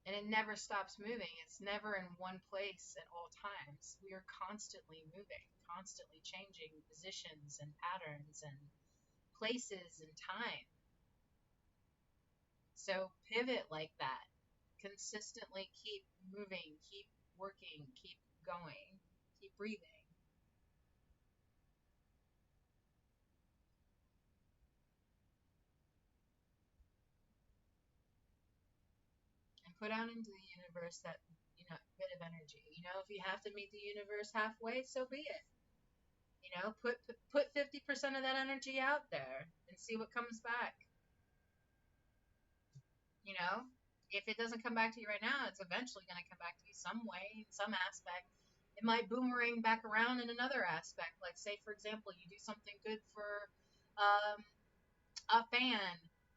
And it never stops moving. It's never in one place at all times. We are constantly moving, constantly changing positions and patterns and places and time. So pivot like that. Consistently keep moving, keep working, keep going, keep breathing. And put out into the universe that, bit of energy. If you have to meet the universe halfway, so be it. Put 50% of that energy out there and see what comes back. You know, if it doesn't come back to you right now, it's eventually going to come back to you some way, in some aspect. It might boomerang back around in another aspect. Like, say, for example, you do something good for um, a fan,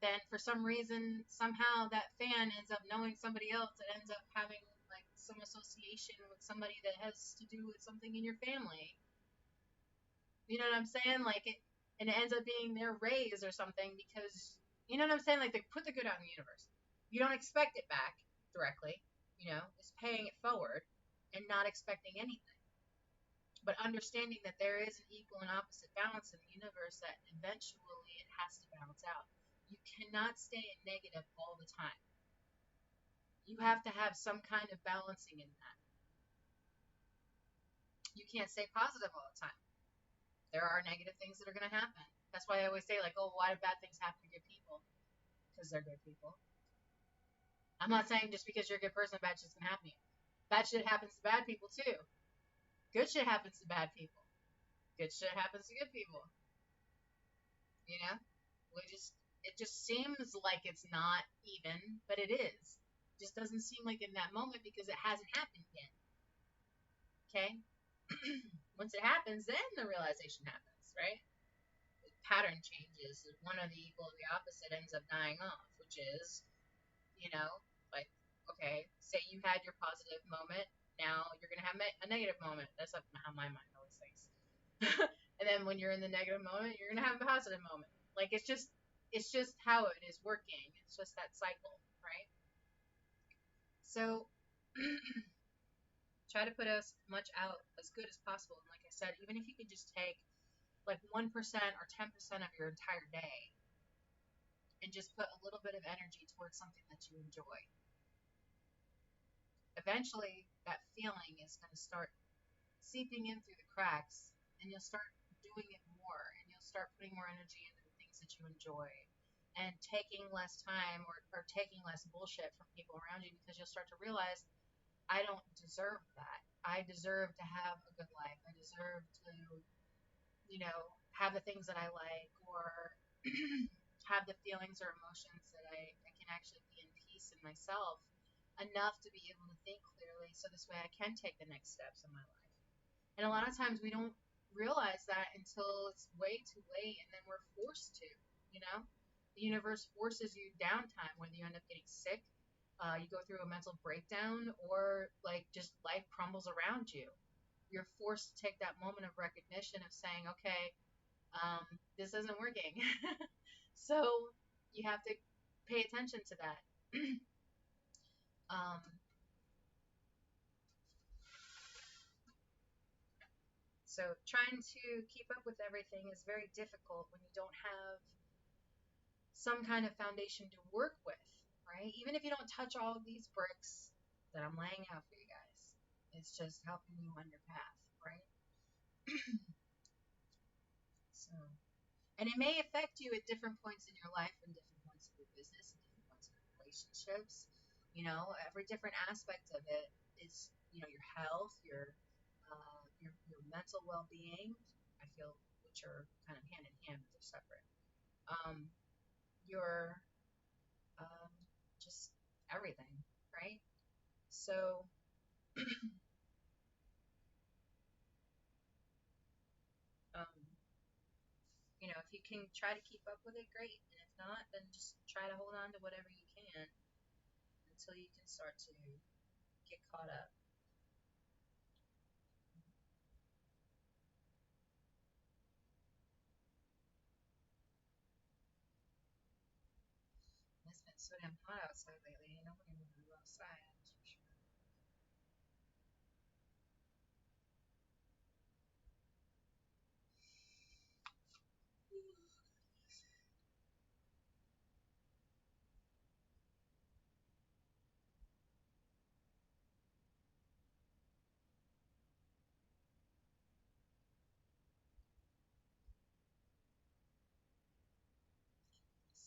then for some reason, somehow that fan ends up knowing somebody else that ends up having like some association with somebody that has to do with something in your family. You know what I'm saying? Like it, and it ends up being their raise or something because you know what I'm saying. Like they put the good out in the universe. You don't expect it back directly. It's paying it forward and not expecting anything, but understanding that there is an equal and opposite balance in the universe that eventually it has to balance out. You cannot stay in negative all the time. You have to have some kind of balancing in that. You can't stay positive all the time. There are negative things that are going to happen. That's why I always say, like, oh, why do bad things happen to good people? Because they're good people. I'm not saying just because you're a good person, bad shit's going to happen to you. Bad shit happens to bad people, too. Good shit happens to bad people. Good shit happens to good people. You know? It just seems like it's not even, but it is. It just doesn't seem like in that moment because it hasn't happened yet. Okay? Once it happens, then the realization happens, right? The pattern changes. One or the equal of the opposite ends up dying off, which is, like, okay, say you had your positive moment, now you're going to have a negative moment. That's how my mind always thinks. And then when you're in the negative moment, you're gonna have a positive moment. Like it's just how it is working. It's just that cycle, right? So try to put as much out as good as possible. And like I said, even if you could just take like 1% or 10% of your entire day and just put a little bit of energy towards something that you enjoy, eventually that feeling is going to start seeping in through the cracks, and you'll start doing it more, and you'll start putting more energy into the things that you enjoy and taking less time, or taking less bullshit from people around you, because you'll start to realize, I don't deserve that. I deserve to have a good life. I deserve to, have the things that I like, or have the feelings or emotions that I can actually be in peace in myself enough to be able to think clearly, so this way I can take the next steps in my life. And a lot of times we don't realize that until it's way too late, and then we're forced to, you know? The universe forces you downtime, whether you end up getting sick, you go through a mental breakdown, or like just life crumbles around you. You're forced to take that moment of recognition of saying, okay, this isn't working. So you have to pay attention to that. um, so trying to keep up with everything is very difficult when you don't have some kind of foundation to work with, right? Even if you don't touch all of these bricks that I'm laying out for you guys, it's just helping you on your path, right? So, and it may affect you at different points in your life, and different points of your business, and different points of your relationships. Every different aspect of it is, your health, your mental well-being. I feel, which are kind of hand in hand, but they're separate. Your um, just everything, right? So, um, if you can try to keep up with it, great. And if not, then just try to hold on to whatever you can until you can start to get caught up. It's been so damn hot outside lately. Nobody wants to go outside, that's for sure.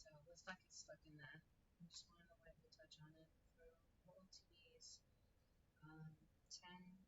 So let's not get stuck in that. I just wanted to lightly touch on it for OTBs. 10.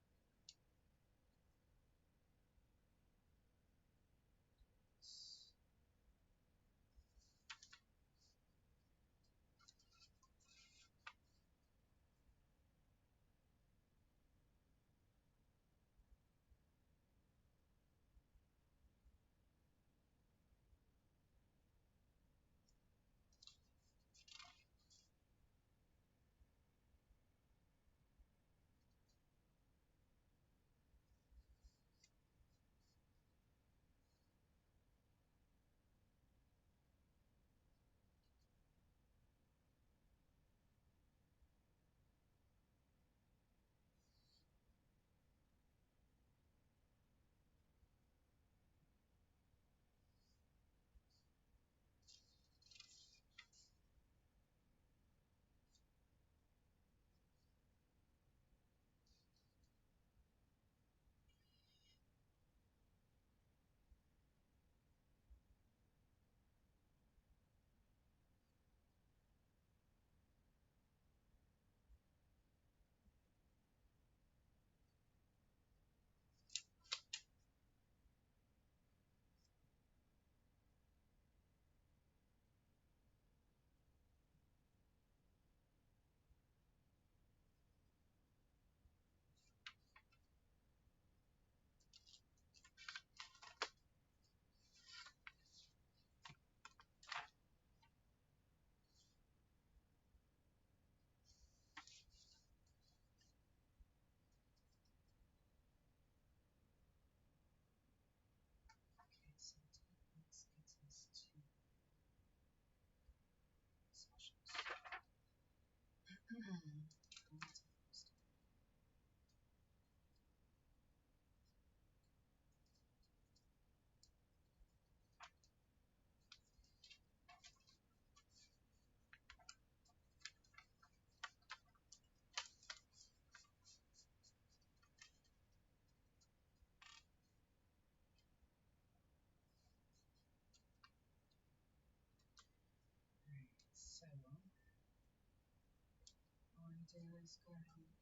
do is go ahead and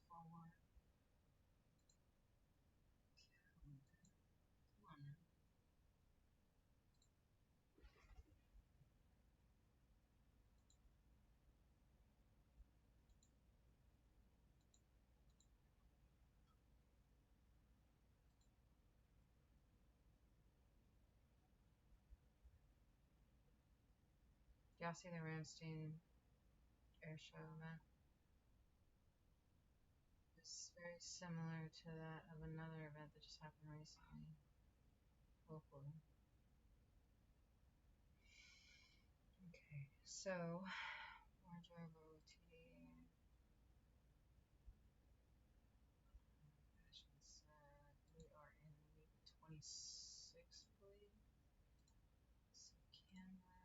forward. Come on now. Y'all see the Ramstein air show event? It's very similar to that of another event that just happened recently. Hopefully. Okay, so wardrobe OT, fashion set. We are in week 26, I believe. So Canva.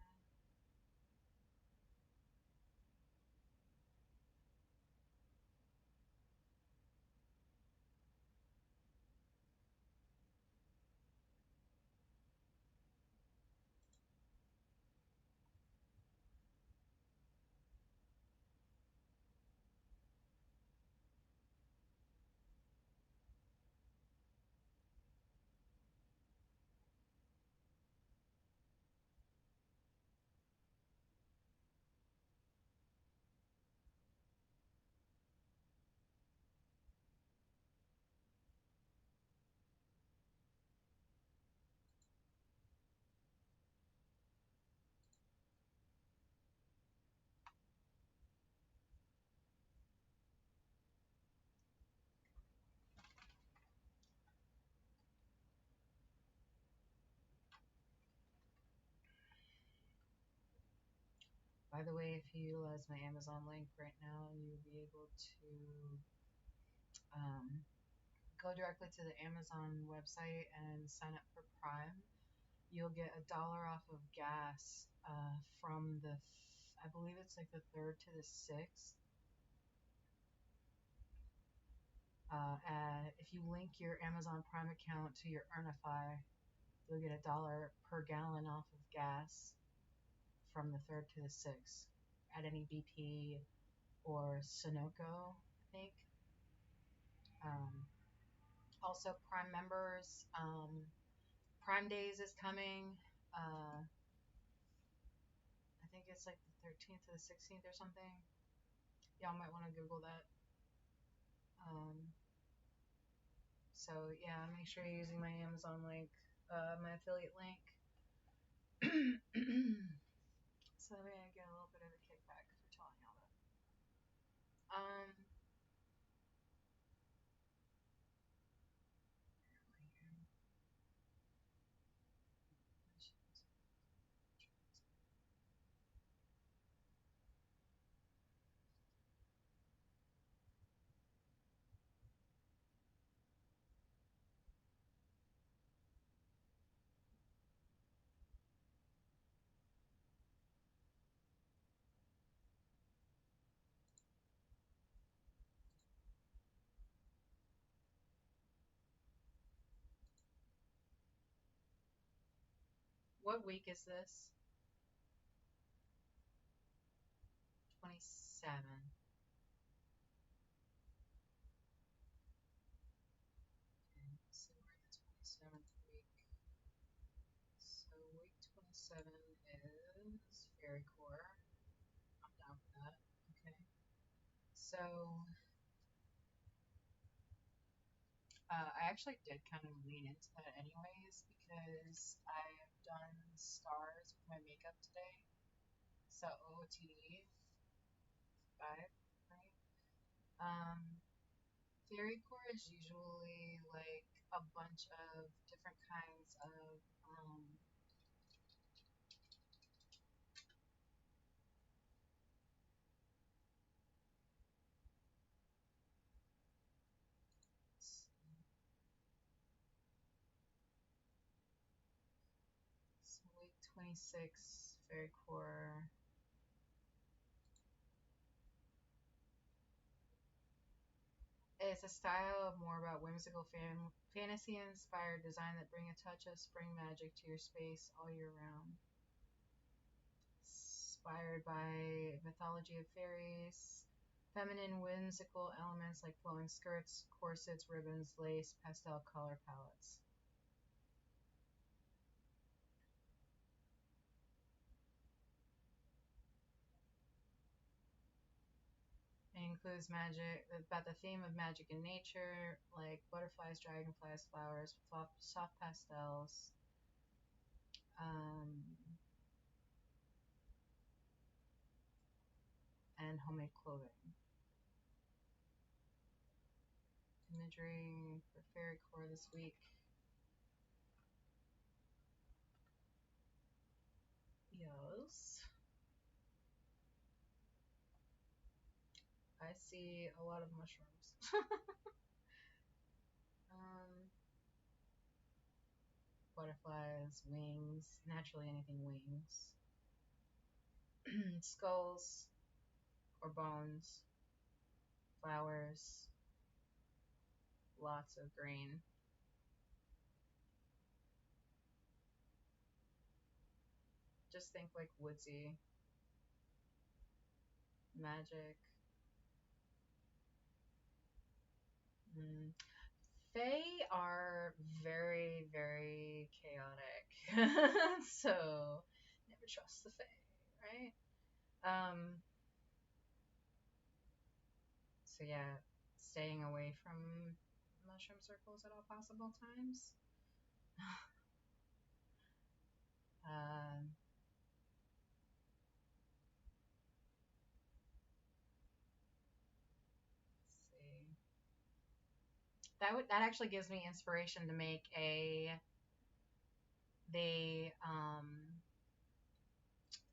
By the way, if you utilize my Amazon link right now, you'll be able to um, go directly to the Amazon website and sign up for Prime. You'll get $1 off of gas from I believe it's like the 3rd to the 6th. If you link your Amazon Prime account to your Earnify, you'll get $1 per gallon off of gas from the 3rd to the 6th at any BP or Sunoco, I think. Um, Also, Prime members, Prime Days is coming. I think it's like the 13th to the 16th or something. Y'all might want to Google that. Um, so yeah, make sure you're using my Amazon link, my affiliate link. So that way I get a little bit of a kickback for telling y'all that. Um, what week is this? 27. Okay, so we're in the 27th week. So week 27 is Fairy Core. I'm down for that. Okay. So I actually did kind of lean into that anyways because I've done stars with my makeup today. So OOTD 5, right? Um, Fairy core is usually like a bunch of different kinds of so week 26 fairy core. It's a style more about whimsical fantasy-inspired design that bring a touch of spring magic to your space all year round. Inspired by mythology of fairies, Feminine whimsical elements like flowing skirts, corsets, ribbons, lace, pastel color palettes. It includes magic about the theme of magic in nature, like butterflies, dragonflies, flowers, soft pastels, um, and homemade clothing. Imagery for fairy core this week. Yes. I see a lot of mushrooms. um, Butterflies, wings, naturally anything wings. Skulls or bones, flowers, lots of green. Just think like woodsy, magic. Mm. Fae are very, very chaotic. So never trust the Fae, right? Um, so yeah, staying away from mushroom circles at all possible times. Um, let's see. That actually gives me inspiration to make the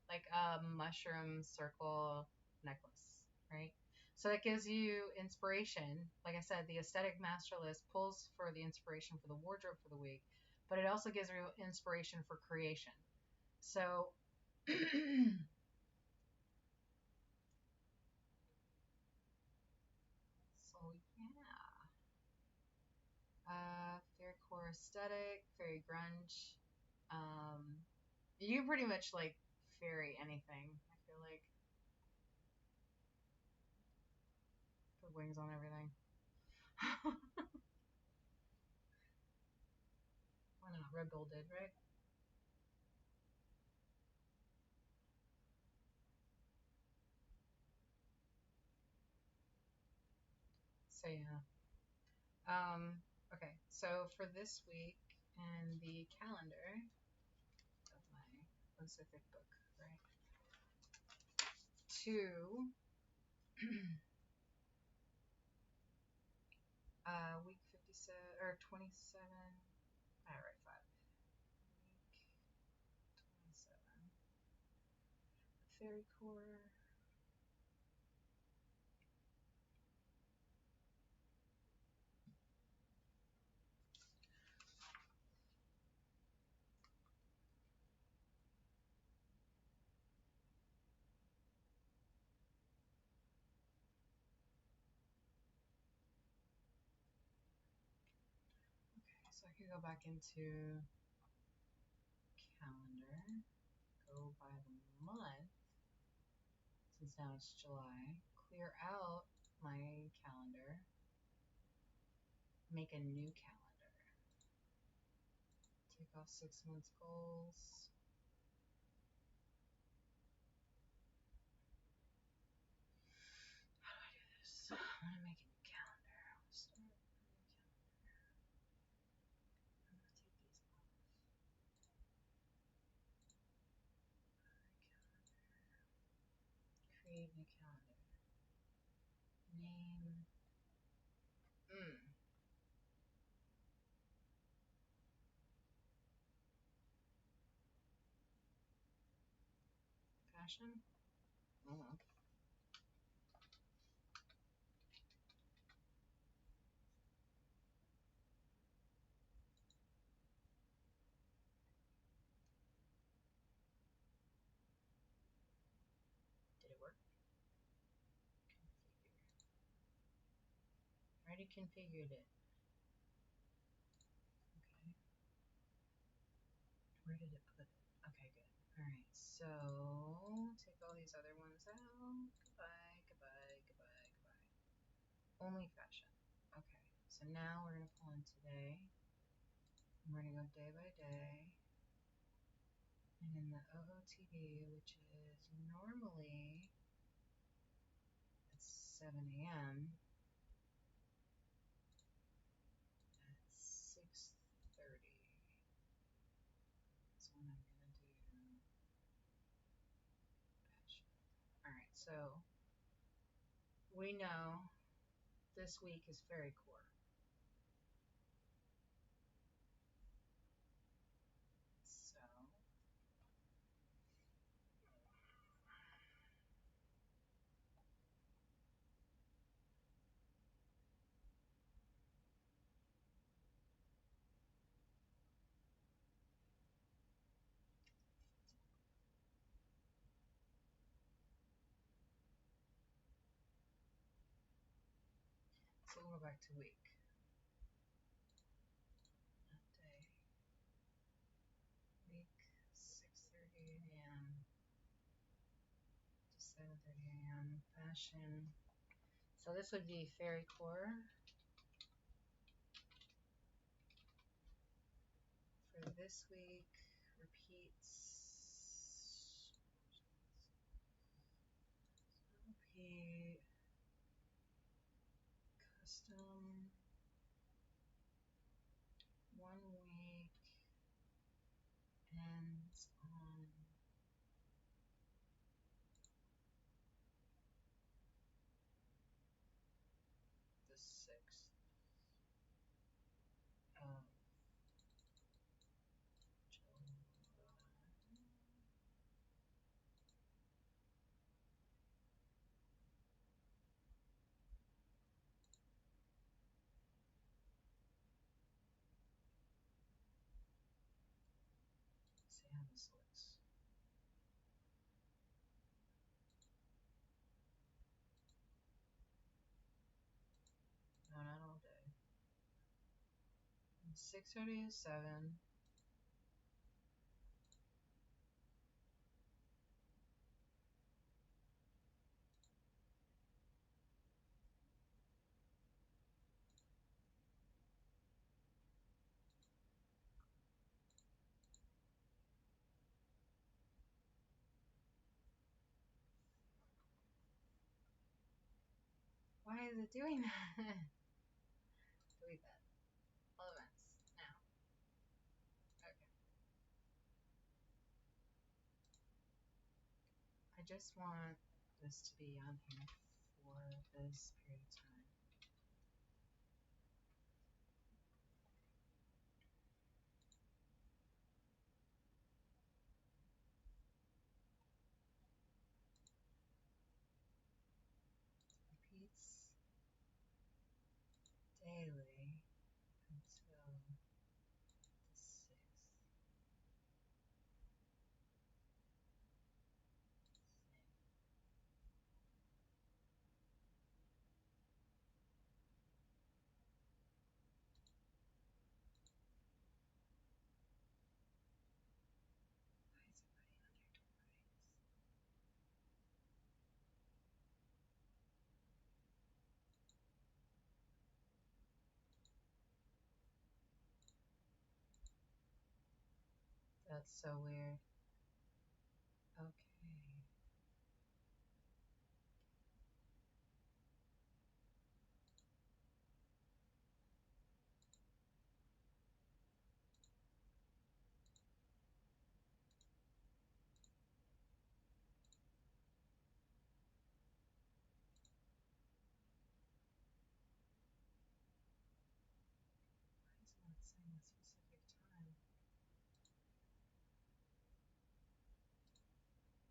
like a mushroom circle necklace, right? So it gives you inspiration. Like I said, the aesthetic master list pulls for the inspiration for the wardrobe for the week, but it also gives you inspiration for creation. So, so yeah, fairy core aesthetic, fairy grunge. Um, you pretty much like fairy anything. I feel like put wings on everything. Why not? Red Bull did, right? So yeah. Okay, so for this week and the calendar of my Pacific book, right? Two, week 57 or 27. All right, five. Week 27. Fairy core. Okay, so I could go back into calendar, go by the month, since now it's July, clear out my calendar, make a new calendar. Take off 6 months goals. How do I do this? I want to make a new calendar. I want to start a new calendar. I'm going to take these off. Create new calendar. Name. Mm. Fashion? Oh. Did it work? Configure. Already configured it. Okay. Where did it put it? Okay, good. Alright, so take all these other ones out. Goodbye, goodbye, goodbye, Only fashion. Okay, so now we're gonna pull in today. And we're gonna go day by day. And in the OOTD, which is normally at 7 a.m., at 6:30 is when I'm gonna do fashion. Alright, so we know this week is fairy core. So we'll go back to week. Not day. Week 6:30 a.m. to 7:30 a.m. Fashion. So this would be fairy core for this week. Repeats. Repeat. Custom. 1 week ends on the 6th of July. See how this looks. No, not all day. 6:30 to 7. Why is it doing that? Delete that. All events. Now. Okay. I just want this to be on here for this period of time. Repeats daily until the 6th. Why is it putting on your device? That's so weird. Okay. Why is it not saying a specific time?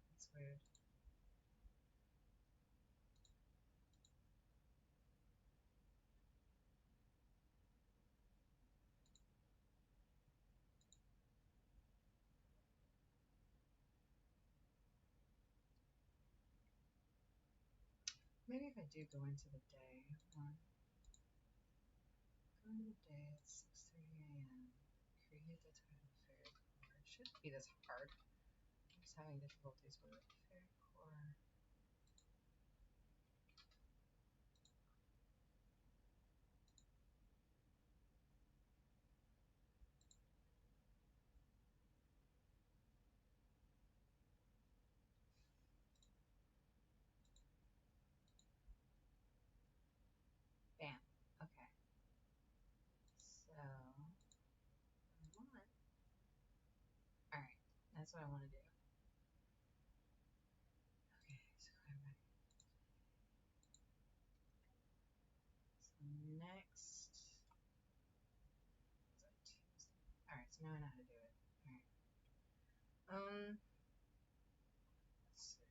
That's weird. Maybe if I do go into the day. Go into the day at 6:30 a.m. Create the title Fairy Core. It shouldn't be this hard. I'm just having difficulties with it. Fairy Core. that's what I want to do. Okay, so I'm back. So next, was that Tuesday? All right, so now I know how to do it. All right. Let's see.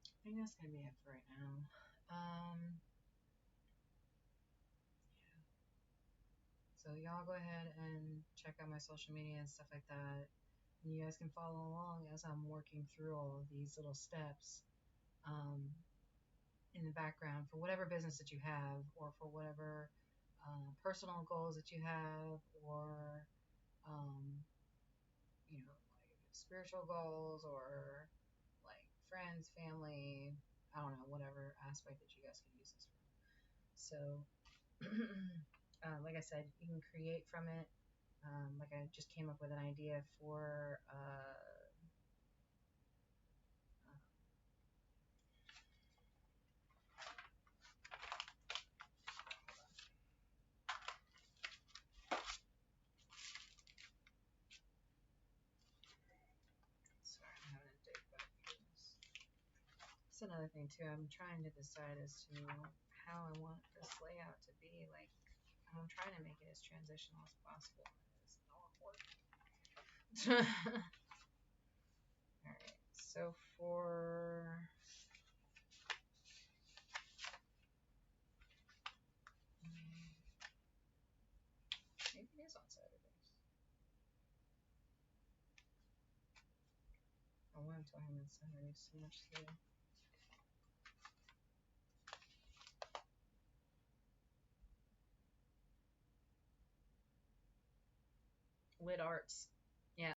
I think that's gonna be it for right now. So y'all go ahead and check out my social media and stuff like that. And you guys can follow along as I'm working through all of these little steps um, in the background for whatever business that you have, or for whatever personal goals that you have, or um, like spiritual goals, or like friends, family. I don't know, whatever aspect that you guys could use this from. So, like I said, you can create from it. Like I just came up with an idea for sorry, I'm having to dig back through this. That's another thing too. I'm trying to decide as to how I want this layout to be. Like, I'm trying to make it as transitional as possible. It's not working. All right. So for maybe it is on Saturdays. I want to tell him it's Saturdays so much today. Lit arts. Yeah.